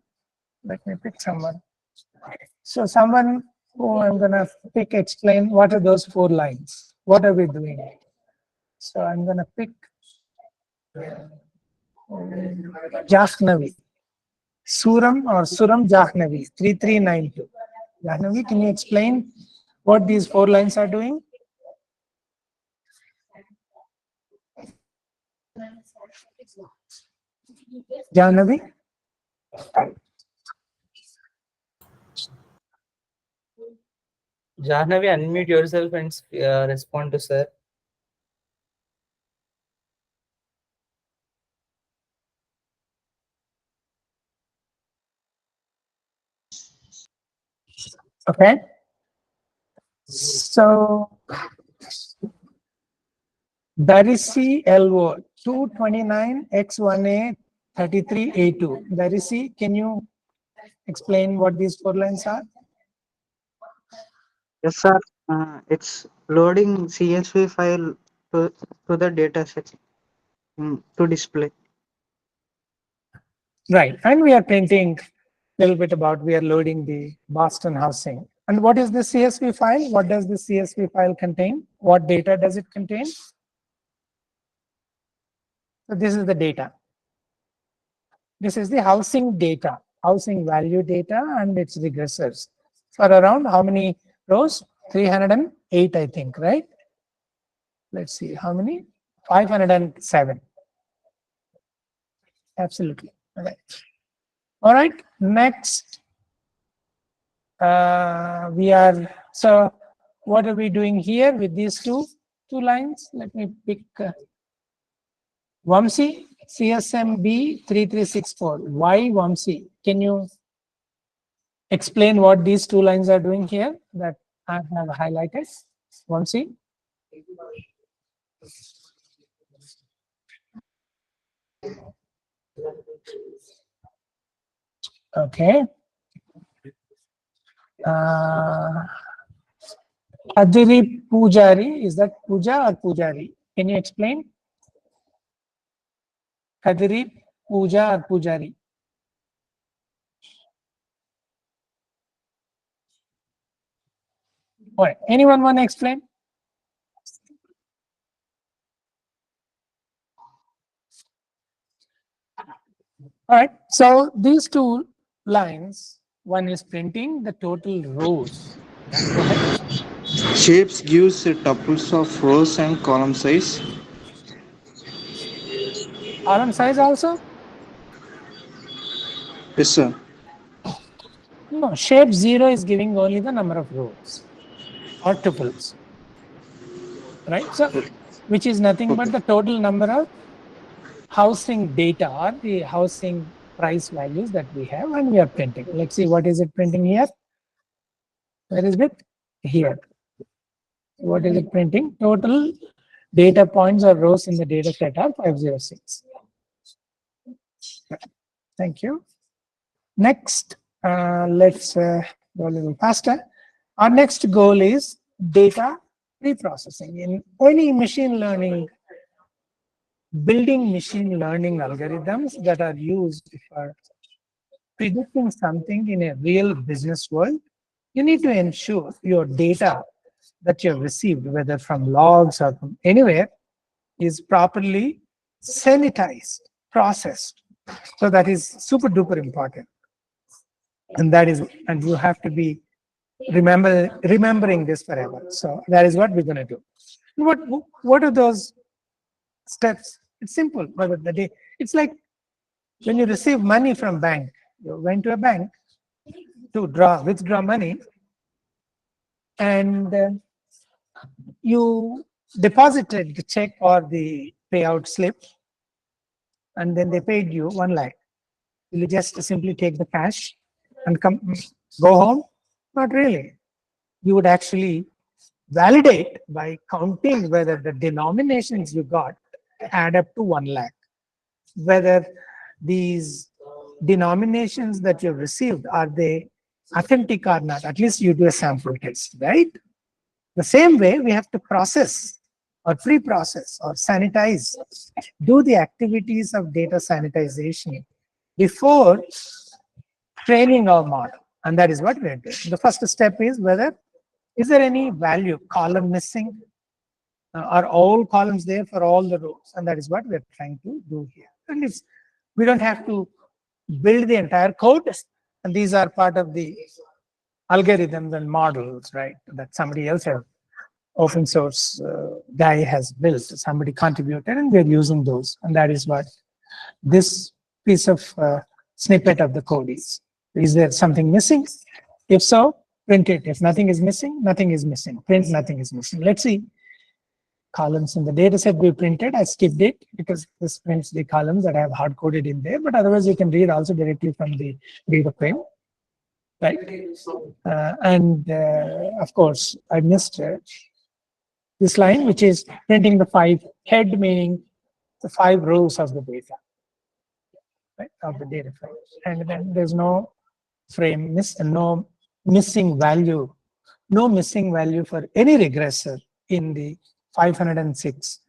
Let me pick someone. So someone who I'm going to pick, explain what are those 4 lines? What are we doing? So I'm going to pick Jahnavi. Suram Jahnavi, 3392. Jahnavi, can you explain what these 4 lines are doing? Jahnavi? Jahnavi, unmute yourself and respond to sir. Okay. So Darisi LO 229X1A 33A2. Darisi, can you explain what these 4 lines are? Yes, sir. It's loading CSV file to the data set to display. Right. And we are painting a little bit about, we are loading the Boston housing. And what is the CSV file? What does the CSV file contain? What data does it contain? So this is the data. This is the housing data, housing value data and its regressors. For around how many rows? 308, I think, right? Let's see, how many? 507. Absolutely. All right. All right, next. So what are we doing here with these two lines? Let me pick Vamsi, CSMB 3364. Why Vamsi? Can you explain what these 2 lines are doing here that I have highlighted? Vamsi? Okay. Adiri Pujari, is that Puja or Pujari? Can you explain? Kadiri, Puja or Pujari? All right. Anyone want to explain? All right. So these two lines, one is printing the total rows. Yeah, go ahead. Shapes gives tuples of rows and column size. Column size also? Yes, sir. No, shape 0 is giving only the number of rows or tuples, right? So, which is nothing but Okay. the total number of housing data or the housing price values that we have and we are printing. Let's see what is it printing here. Where is it? Here. What is it printing? Total data points or rows in the data set are 506. Thank you. Next, let's go a little faster. Our next goal is data preprocessing. In any machine learning, building machine learning algorithms that are used for predicting something in a real business world, you need to ensure your data that you have received, whether from logs or from anywhere, is properly sanitized, processed. So that is super duper important. And that is, and you have to be remembering this forever. So that is what we're going to do. What are those steps? It's simple. But the day, it's like when you receive money from bank, you went to a bank to withdraw money, and you deposited the check or the payout slip, and then they paid you 1 lakh. Will you just simply take the cash and go home? Not really. You would actually validate by counting whether the denominations you got add up to 1 lakh. Whether these denominations that you've received, are they authentic or not? At least you do a sample test, right? The same way we have to process or pre-process or sanitize, do the activities of data sanitization before training our model. And that is what we're doing. The first step is whether, is there any value column missing? Are all columns there for all the rows? And that is what we're trying to do here. And we don't have to build the entire code. And these are part of the algorithms and models, right? That somebody else has, open source guy has built, somebody contributed, and we're using those. And that is what this piece of snippet of the code is. Is there something missing? If so, print it. If nothing is missing, nothing is missing. Print nothing is missing. Let's see. Columns in the data set we printed. I skipped it because this prints the columns that I have hard coded in there, but otherwise you can read also directly from the data frame, right? Of course, I missed this line, which is printing the 5 head, meaning the 5 rows of the data, right, of the data frame. And then there's no frame no missing value for any regressor in the 506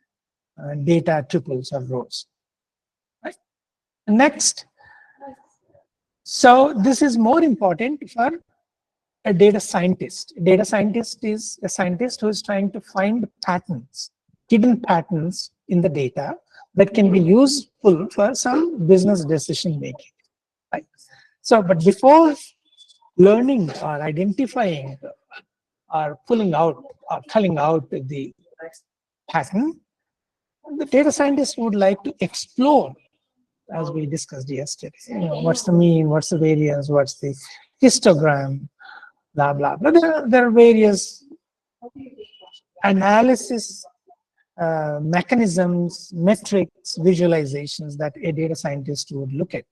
data tuples or rows. Right? Next, so this is more important for a data scientist. A data scientist is a scientist who is trying to find patterns, hidden patterns in the data that can be useful for some business decision making. Right? So, but before learning or identifying or pulling out or culling out the pattern, the data scientist would like to explore, as we discussed yesterday. What's the mean, what's the variance, what's the histogram, blah, blah, blah. There are various analysis mechanisms, metrics, visualizations that a data scientist would look at.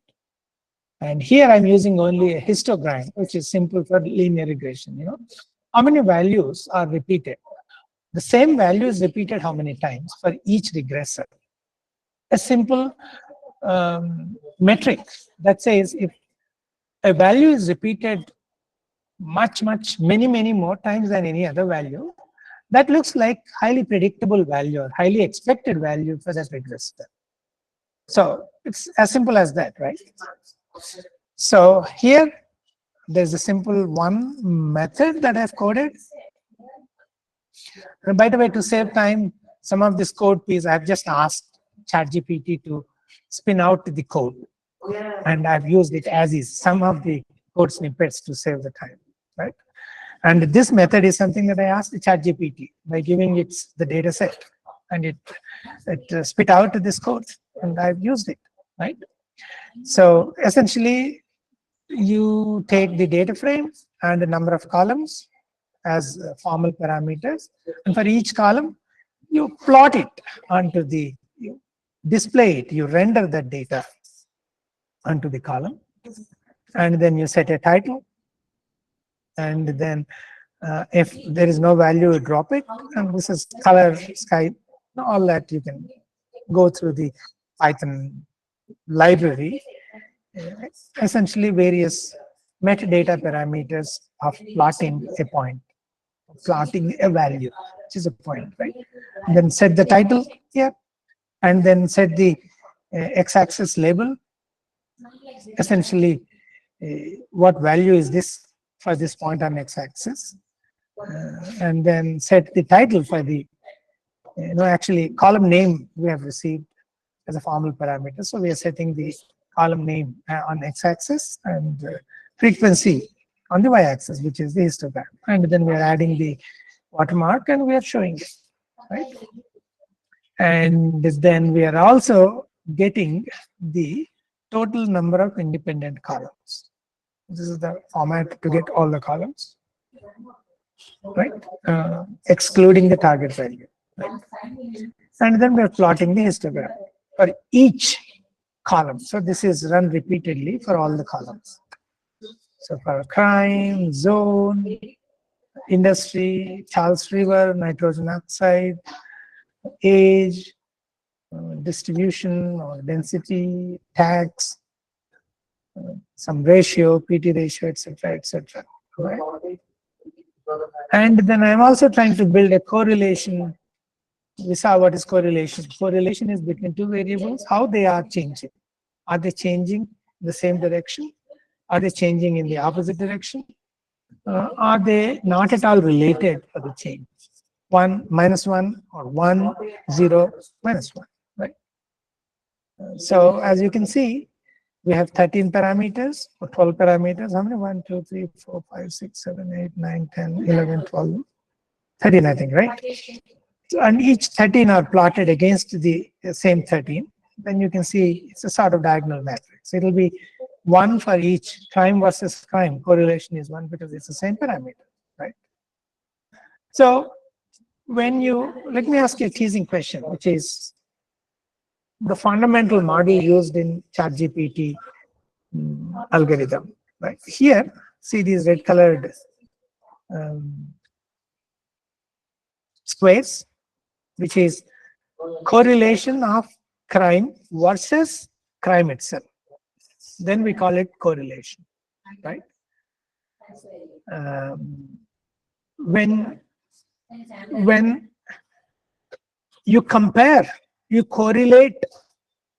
And here I'm using only a histogram, which is simple for linear regression. How many values are repeated? The same value is repeated how many times for each regressor? A simple metric that says if a value is repeated many more times than any other value, that looks like highly predictable value or highly expected value for that regressor. So it's as simple as that, right? So here there's a simple one method that I've coded. And by the way, to save time, some of this code piece, I've just asked ChatGPT to spin out the code. And I've used it as is, some of the code snippets to save the time, right? And this method is something that I asked the ChatGPT by giving it the data set, and it spit out this code, and I've used it, right? So essentially, you take the data frame and the number of columns as formal parameters, and for each column, you plot it onto you display it, you render that data onto the column, and then you set a title, and then if there is no value, you drop it, and this is color, sky, all that you can go through the Python library. Essentially various metadata parameters of plotting a point, plotting a value, which is a point, right? And then set the title here, and then set the x-axis label. Essentially, what value is this for this point on x-axis, and then set the title for the, actually column name we have received as a formal parameter. So we are setting the column name on x-axis and frequency on the y-axis, which is the histogram. And then we are adding the watermark and we are showing it, right? And then we are also getting the total number of independent columns. This is the format to get all the columns, right? Excluding the target value, right? And then we are plotting the histogram for each column. So this is run repeatedly for all the columns. So for crime, zone, industry, Charles River, nitrogen oxide, age, distribution or density, tax, some ratio, PT ratio, etc., etc. Right? And then I'm also trying to build a correlation. We saw what is correlation. Correlation is between two variables, how they are changing. Are they changing in the same direction? Are they changing in the opposite direction? Are they not at all related for the change? 1, -1, or 1, 0, -1, right? So as you can see, we have 13 parameters or 12 parameters. How many? 1, 2, 3, 4, 5, 6, 7, 8, 9, 10, 11, 12, 13, I think, right? So, and each 13 are plotted against the same 13. Then you can see it's a sort of diagonal matrix. It'll be 1 for each. Crime versus crime correlation is 1 because it's the same parameter, right? So when let me ask you a teasing question, which is the fundamental model used in ChatGPT algorithm, right? Here, see these red colored squares, which is correlation of crime versus crime itself. Then we call it correlation, right? When you compare, you correlate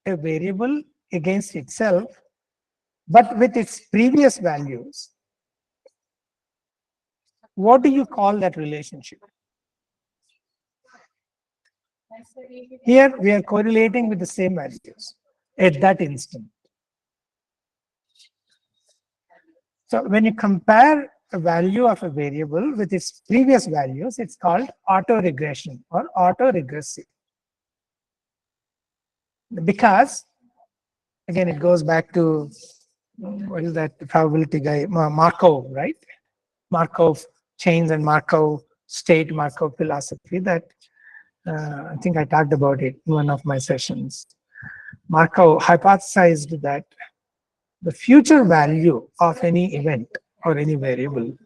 a variable against itself, but with its previous values, what do you call that relationship? Here we are correlating with the same values at that instant. So when you compare a value of a variable with its previous values, it's called auto-regression or auto-regressive. Because, again, it goes back to, what is that probability guy, Markov, right? Markov chains and Markov state, Markov philosophy that I think I talked about it in one of my sessions. Markov hypothesized that the future value of any event or any variable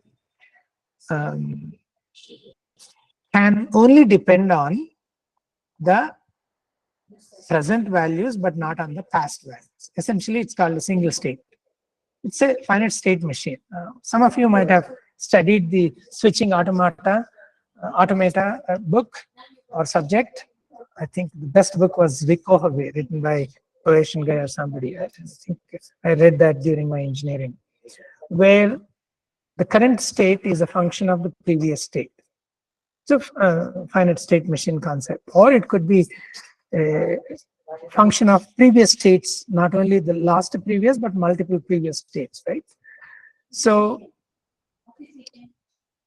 can only depend on the present values, but not on the past values. Essentially, it's called a single state. It's a finite state machine. Some of you might have studied the switching automata book or subject. I think the best book was Rick Ohavey, written by Regression guy or somebody. I think I read that during my engineering, where the current state is a function of the previous state. It's a finite state machine concept, or it could be a function of previous states, not only the last previous, but multiple previous states, right? So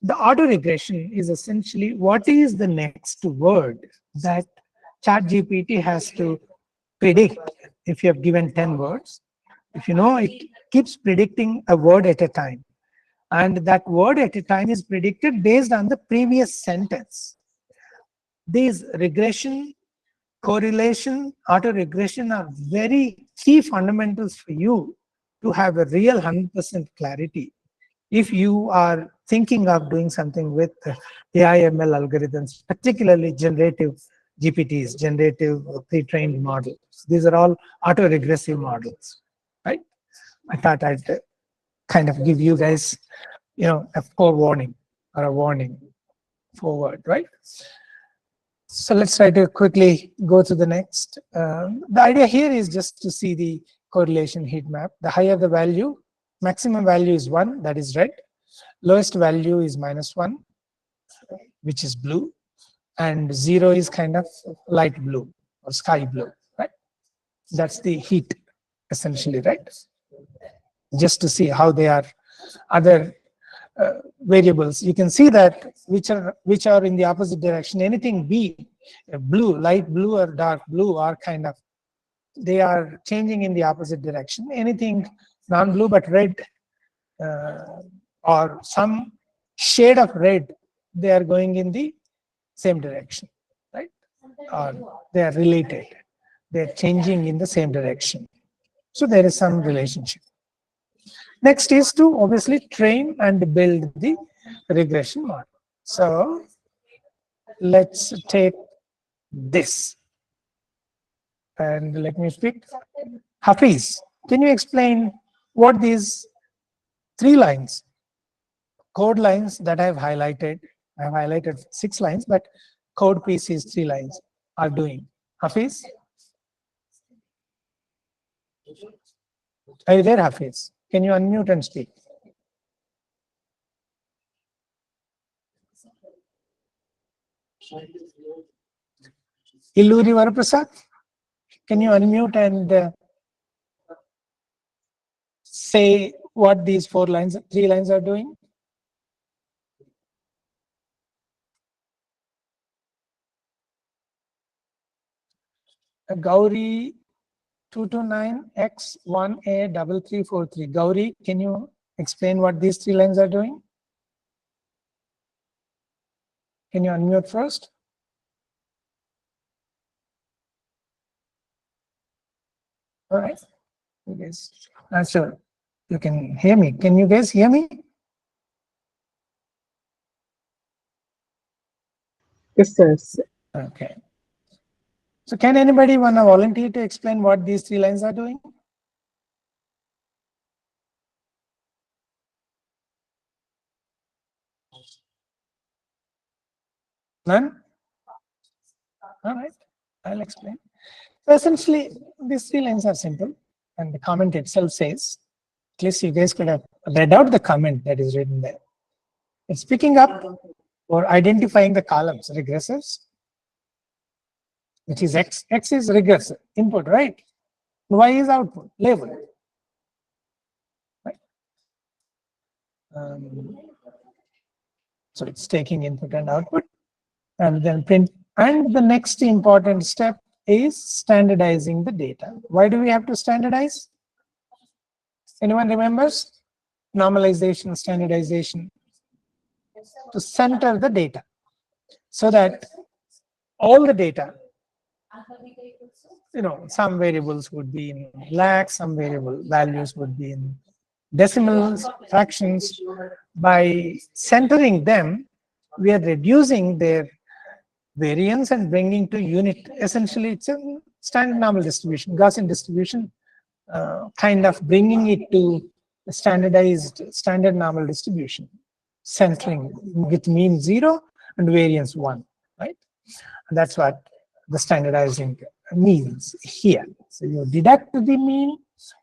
the auto regression is essentially what is the next word that ChatGPT has to predict. If you have given 10 words, if you know, it keeps predicting a word at a time. And that word at a time is predicted based on the previous sentence. These regression, correlation, auto-regression are very key fundamentals for you to have a real 100% clarity. If you are thinking of doing something with AI/ML algorithms, particularly generative GPTs, generative pre-trained models, these are all auto-regressive models, right? I thought I'd kind of give you guys, a forewarning or a warning forward, right? So let's try to quickly go to the next. The idea here is just to see the correlation heat map. The higher the value, maximum value is 1, that is red. Lowest value is -1, which is blue. And 0 is kind of light blue or sky blue, right? That's the heat, essentially, right? Just to see how they are other variables. You can see that which are in the opposite direction. Anything B, blue, light blue or dark blue, are kind of, they are changing in the opposite direction. Anything non-blue but red, or some shade of red, they are going in the same direction, right? Or they are related. They are changing in the same direction. So there is some relationship. Next is to obviously train and build the regression model. So let's take this. And let me pick Hafiz. Can you explain what these 3 lines, code lines that I have highlighted? I have highlighted 6 lines, but code piece is 3 lines are doing. Hafiz? Are you there, Hafiz? Can you unmute and speak? Illuri Varaprasad, can you unmute and say what these 3 lines are doing? Gauri 229X1A3343. Gauri, can you explain what these 3 lines are doing? Can you unmute first? All right. You guys, sure. You can hear me. Can you guys hear me? Yes, sir. Okay. So can anybody want to volunteer to explain what these 3 lines are doing? None? All right, I'll explain. So essentially, these 3 lines are simple, and the comment itself says, at least you guys could have read out the comment that is written there. It's picking up or identifying the columns, regressives, which is X. X is regressive, input, right? Y is output, label. Right? So it's taking input and output, and then print. And the next important step is standardizing the data. Why do we have to standardize? Anyone remembers? Normalization, standardization, to center the data so that all the data, some variables would be in lakhs, some variable values would be in decimals, fractions. By centering them, we are reducing their variance and bringing to unit. Essentially, it's a standard normal distribution, Gaussian distribution, kind of bringing it to a standardized standard normal distribution, centering with mean 0 and variance 1, right? And that's what the standardizing means here. So you deduct the mean,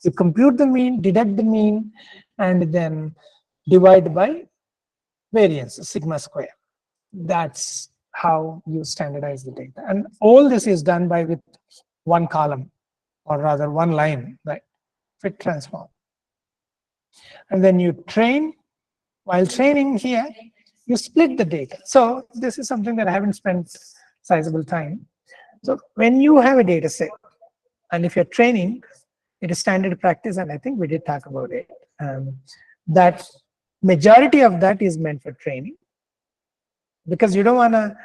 you compute the mean, deduct the mean, and then divide by variance, sigma square. That's how you standardize the data. And all this is done by with one column, or rather one line, right? Fit transform. And then you train. While training here, you split the data. So this is something that I haven't spent sizable time. So when you have a data set, and if you're training, it is standard practice, and I think we did talk about it. That majority of that is meant for training, because you don't want to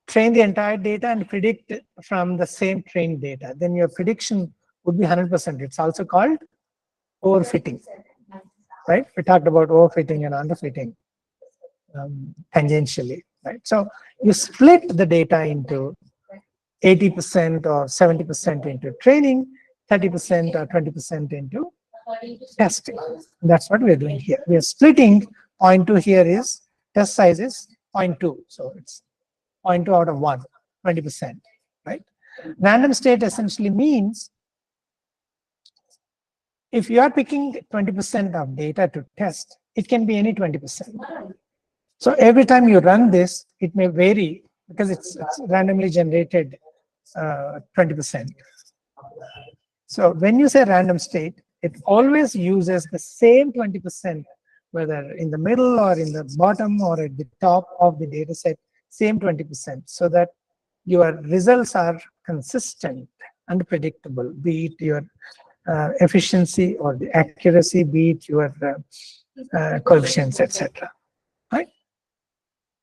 train the entire data and predict from the same trained data. Then your prediction would be 100%. It's also called overfitting, right? We talked about overfitting and underfitting tangentially, right? So you split the data into 80% or 70% into training, 30% or 20% into testing. That's what we're doing here. We are splitting 0.2 here is test size is 0.2. So it's 0.2 out of 1, 20%, right? Random state essentially means if you are picking 20% of data to test, it can be any 20%. So every time you run this, it may vary because it's randomly generated 20%. So when you say random state, it always uses the same 20%, whether in the middle or in the bottom or at the top of the data set, same 20%, so that your results are consistent and predictable, be it your efficiency or the accuracy, be it your coefficients, etc. Right?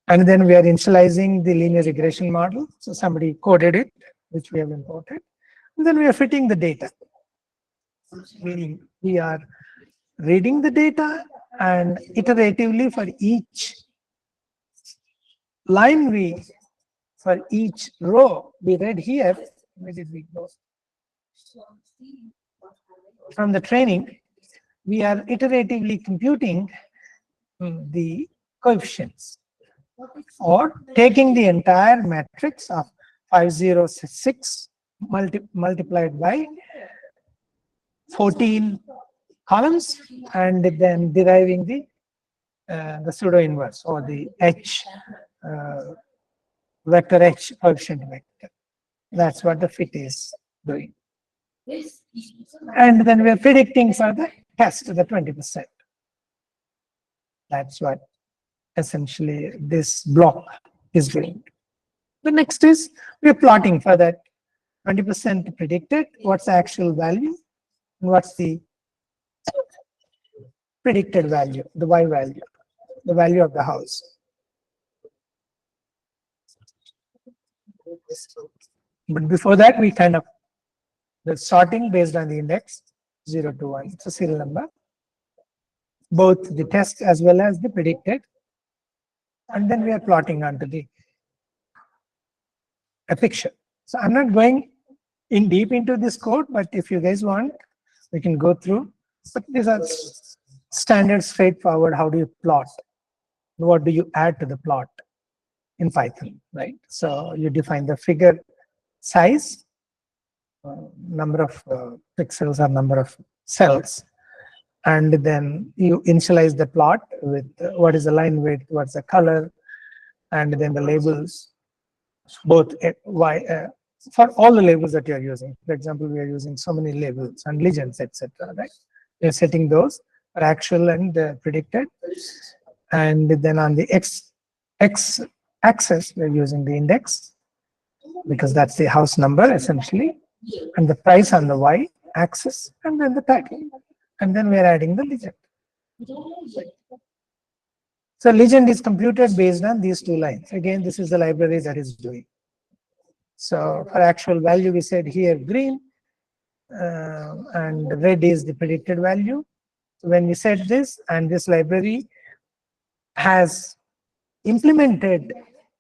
And then we are initializing the linear regression model. So somebody coded it, which we have imported. And then we are fitting the data, meaning we are reading the data and iteratively for each line for each row we read here. Where did we go? From the training, we are iteratively computing the coefficients, or taking the entire matrix of 506 multiplied by 14 columns, and then deriving the pseudo inverse or the H vector H coefficient vector. That's what the fit is doing. And then we're predicting for the test, the 20%. That's what essentially this block is doing. The next is we're plotting for that 20% predicted, what's the actual value, and what's the predicted value, the Y value, the value of the house. But before that, we kind of the sorting based on the index 0 to 1. It's a serial number, both the test as well as the predicted. And then we are plotting onto a picture. So I'm not going in deep into this code, but if you guys want, we can go through. But these are standard, straightforward. How do you plot? What do you add to the plot in Python, right? So you define the figure size, number of pixels or number of cells, and then you initialize the plot with what is the line width, what's the color, and then the labels, both for all the labels that you're using. For example, we are using so many labels and legends, etc. Right? We're setting those for actual and predicted, and then on the x axis we're using the index because that's the house number essentially, and the price on the y axis, and then the tagging, and then we're adding the legend. So legend is computed based on these two lines. Again, this is the library that is doing. So for actual value, we said here green, and red is the predicted value. So when we set this, and this library has implemented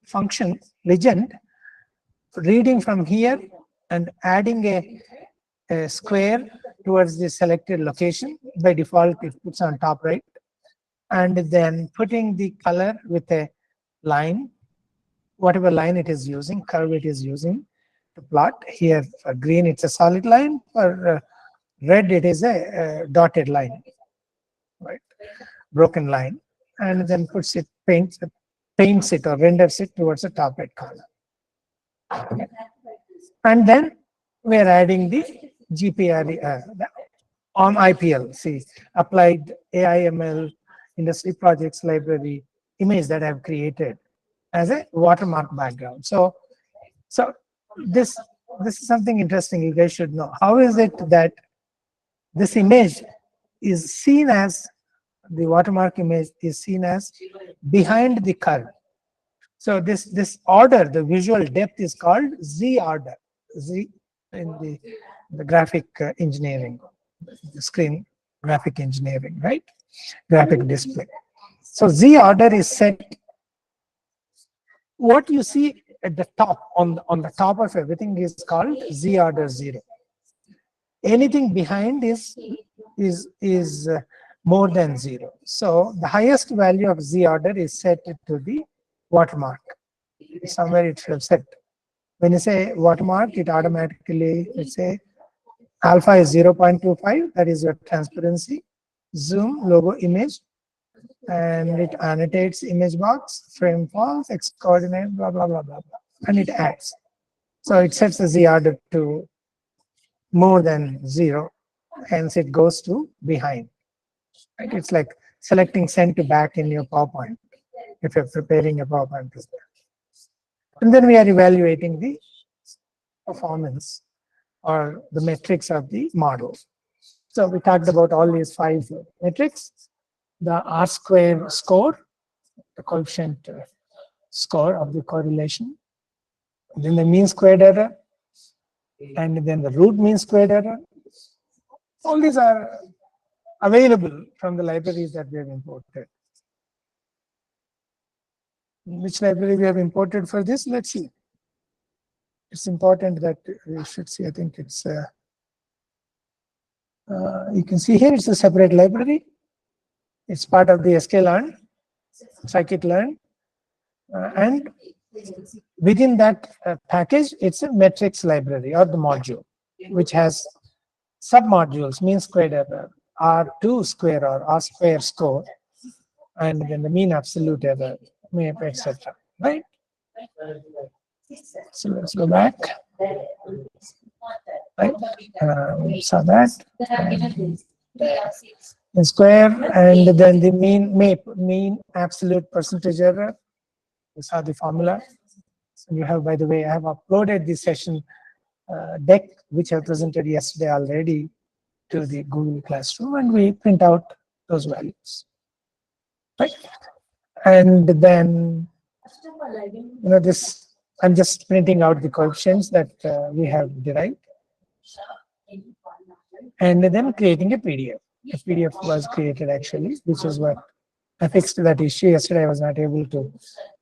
function legend, reading from here and adding a square towards the selected location. By default, it puts on top right, and then putting the color with a line, whatever line it is using, curve it is using to plot. Here for green, it's a solid line. For red, it is a dotted line, right? Broken line, and then paints paints it or renders it towards the top right corner. Okay. And then we are adding the GPREC on IPL, see, applied AIML industry projects library image that I've created as a watermark background. So this is something interesting you guys should know. How is it that this image is seen as, the watermark image is seen as behind the curve? So this order, the visual depth, is called Z order. Z in the graphic engineering, the screen graphic engineering, right? Graphic display. So Z order is set. What you see at the top, on the top of everything, is called Z order 0. Anything behind is more than 0. So the highest value of Z order is set to the watermark. Somewhere it should have set. When you say watermark, it automatically, let's say alpha is 0.25, that is your transparency, zoom, logo, image, and it annotates image box, frame false, X coordinate, blah, blah, blah, blah, blah, and it adds. So it sets the Z order to more than 0, hence it goes to behind. Right? It's like selecting send to back in your PowerPoint if you're preparing a PowerPoint presentation. And then we are evaluating the performance or the metrics of the model. So we talked about all these 5 metrics: the R square score, the coefficient score of the correlation, then the mean squared error, and then the root mean squared error. All these are available from the libraries that we have imported. Which library we have imported for this? Let's see. It's important that we should see. I think it's you can see here it's a separate library. It's part of the sklearn, scikit-learn, and within that package, it's a metrics library or the module, which has sub-modules: mean squared error, R2 square or R square score, and then the mean absolute error, etc. Right? So let's go back. Right? We saw that. And square, and then the mean absolute percentage error. We saw the formula. So you have, by the way, I have uploaded the session deck, which I presented yesterday already, to the Google Classroom, and we print out those values. Right? And then, this, I'm just printing out the coefficients that we have derived, and then creating a PDF. A PDF was created actually, which is what I fixed that issue yesterday. I was not able to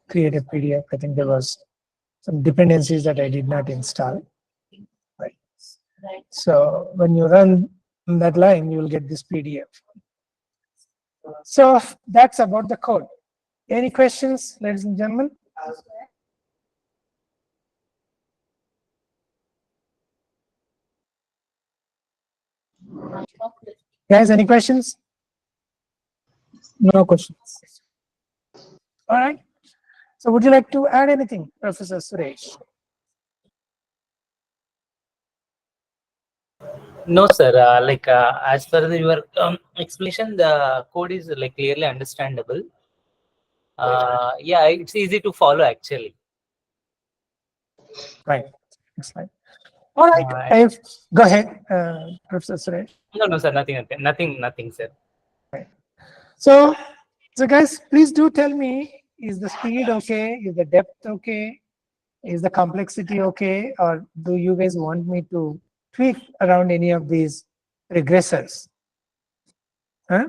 create a PDF. I think there was some dependencies that I did not install. Right. So when you run that line, you will get this PDF. So that's about the code. Any questions, ladies and gentlemen? Guys, any questions? No questions. All right. So would you like to add anything, Professor Suresh? No, sir. As per your explanation, the code is like clearly understandable. Yeah, it's easy to follow actually. Right. That's right. All right. Go ahead, Professor Suresh. No, sir. Nothing, sir. Right. So guys, please do tell me: is the speed okay? Is the depth okay? Is the complexity okay? Or do you guys want me to tweak around any of these regressors? Huh?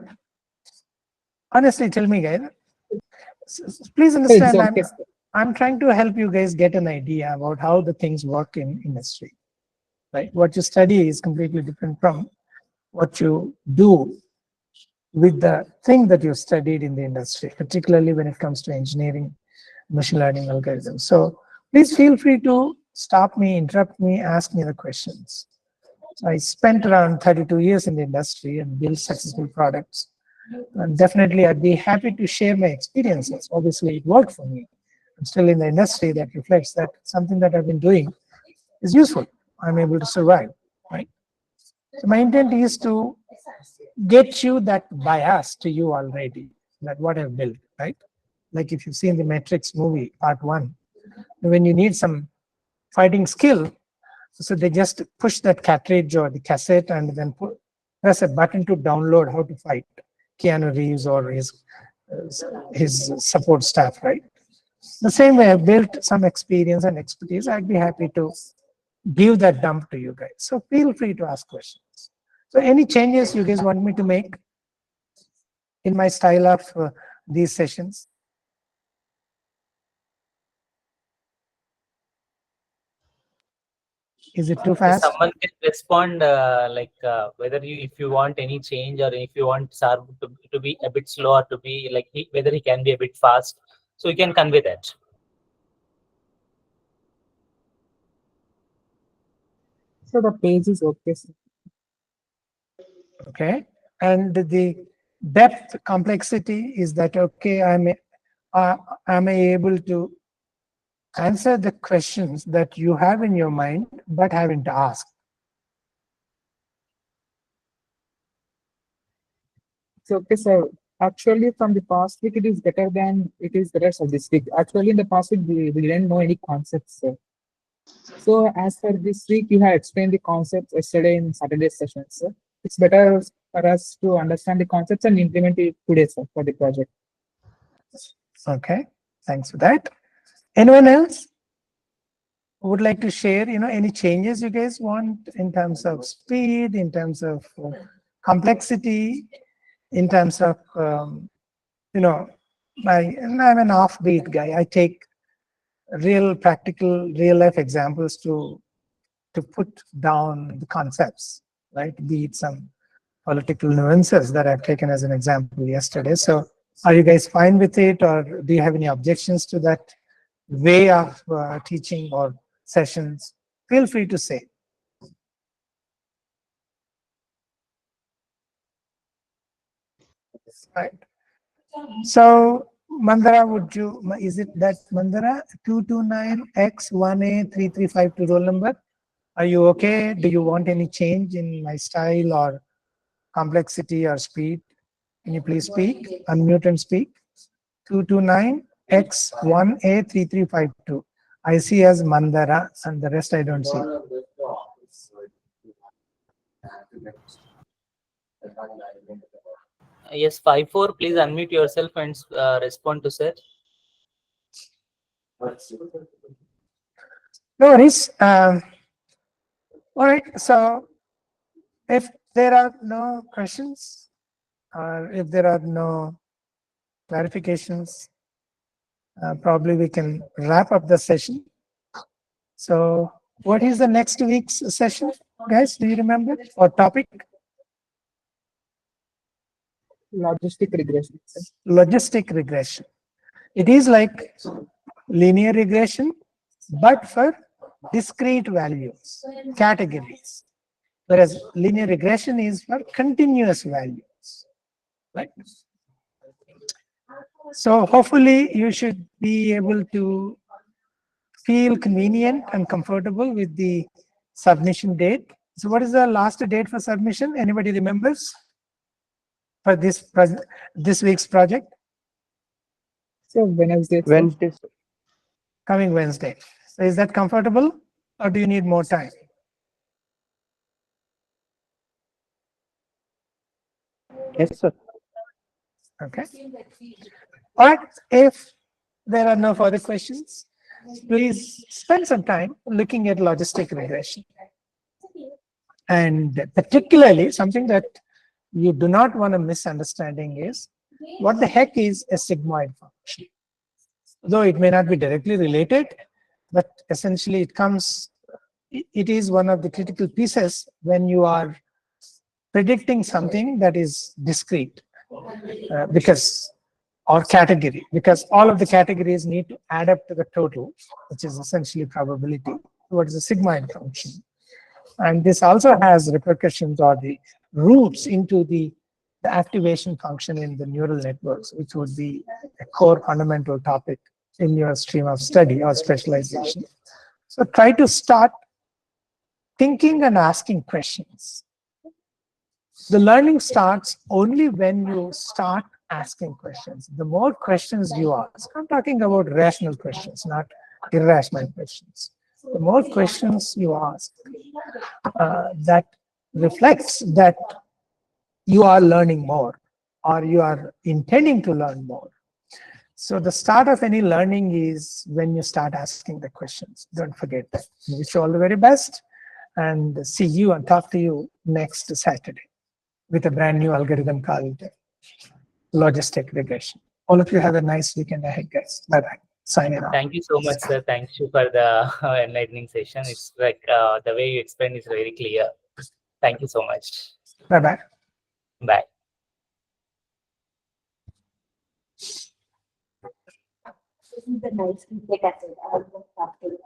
Honestly, tell me, guys. Please understand, I'm trying to help you guys get an idea about how the things work in industry. Right? What you study is completely different from what you do with the thing that you studied in the industry, particularly when it comes to engineering, machine learning algorithms. So please feel free to stop me, interrupt me, ask me the questions. So I spent around 32 years in the industry and built successful products And definitely, I'd be happy to share my experiences. Obviously, it worked for me. I'm still in the industry. That reflects that something that I've been doing is useful. I'm able to survive, right? So my intent is to get you that bias to you already, that what I've built, right? Like if you've seen the Matrix movie, part one, when you need some fighting skill, so they just push that cartridge or the cassette and then press a button to download how to fight Keanu Reeves or his support staff, right? The same way I built some experience and expertise, I'd be happy to give that dump to you guys. So feel free to ask questions. So any changes you guys want me to make in my style of these sessions? Is it too If fast? someone can respond, whether if you want any change or if you want Sar to be a bit slow or to be like whether he can be a bit fast, so you can convey that. So the page is okay, sir. Okay. And the depth complexity, is that okay? Am I able to answer the questions that you have in your mind but haven't asked? It's okay, sir. Actually, from the past week, it is better than it is the rest of this week. Actually, in the past week, we didn't know any concepts, sir. So as for this week, you have explained the concepts yesterday in Saturday session, sir. It's better for us to understand the concepts and implement it today, sir, for the project. Okay. Thanks for that. Anyone else who would like to share, any changes you guys want in terms of speed, in terms of complexity, in terms of, and I'm an offbeat guy. I take real practical, real life examples to put down the concepts, right? Be it some political nuances that I've taken as an example yesterday. So are you guys fine with it, or do you have any objections to that way of teaching or sessions? Feel free to say. Right. So Mandara, is it that Mandara 229X1A3352 roll number? Are you okay? Do you want any change in my style or complexity or speed? Can you please speak? Unmute and speak. 229X1A3352. I see as Mandara and the rest I don't see. Yes, 54. Please unmute yourself and respond to sir. No worries. All right. So if there are no questions or if there are no clarifications, probably we can wrap up the session. So what is the next week's session, guys? Do you remember? Or topic? Logistic regression, sir. Logistic regression. It is like linear regression, but for discrete values, categories. Whereas linear regression is for continuous values, right? So hopefully you should be able to feel convenient and comfortable with the submission date. So what is the last date for submission? Anybody remembers for this week's project? So Wednesday, sir. Wednesday. Coming Wednesday. So is that comfortable or do you need more time? Yes, sir. Okay. All right. If there are no further questions, please spend some time looking at logistic regression. And particularly something that you do not want a misunderstanding is what the heck is a sigmoid function? Though it may not be directly related, but essentially it is one of the critical pieces when you are predicting something that is discrete or category, because all of the categories need to add up to the total, which is essentially probability. What is a sigmoid function? And this also has repercussions or the roots into the the activation function in the neural networks, which would be a core fundamental topic in your stream of study or specialization. So try to start thinking and asking questions. The learning starts only when you start asking questions. The more questions you ask, I'm talking about rational questions, not irrational questions. The more questions you ask, that reflects that you are learning more or you are intending to learn more. So the start of any learning is when you start asking the questions. Don't forget that. I wish you all the very best and see you and talk to you next Saturday with a brand new algorithm called logistic regression. All of you have a nice weekend ahead, guys. Bye-bye. Signing off. Thank you so much, sir. Thank you for the enlightening session. It's like the way you explain is very clear. Thank you so much. Bye-bye. Bye. This is the nice feedback I said. I will talk to you.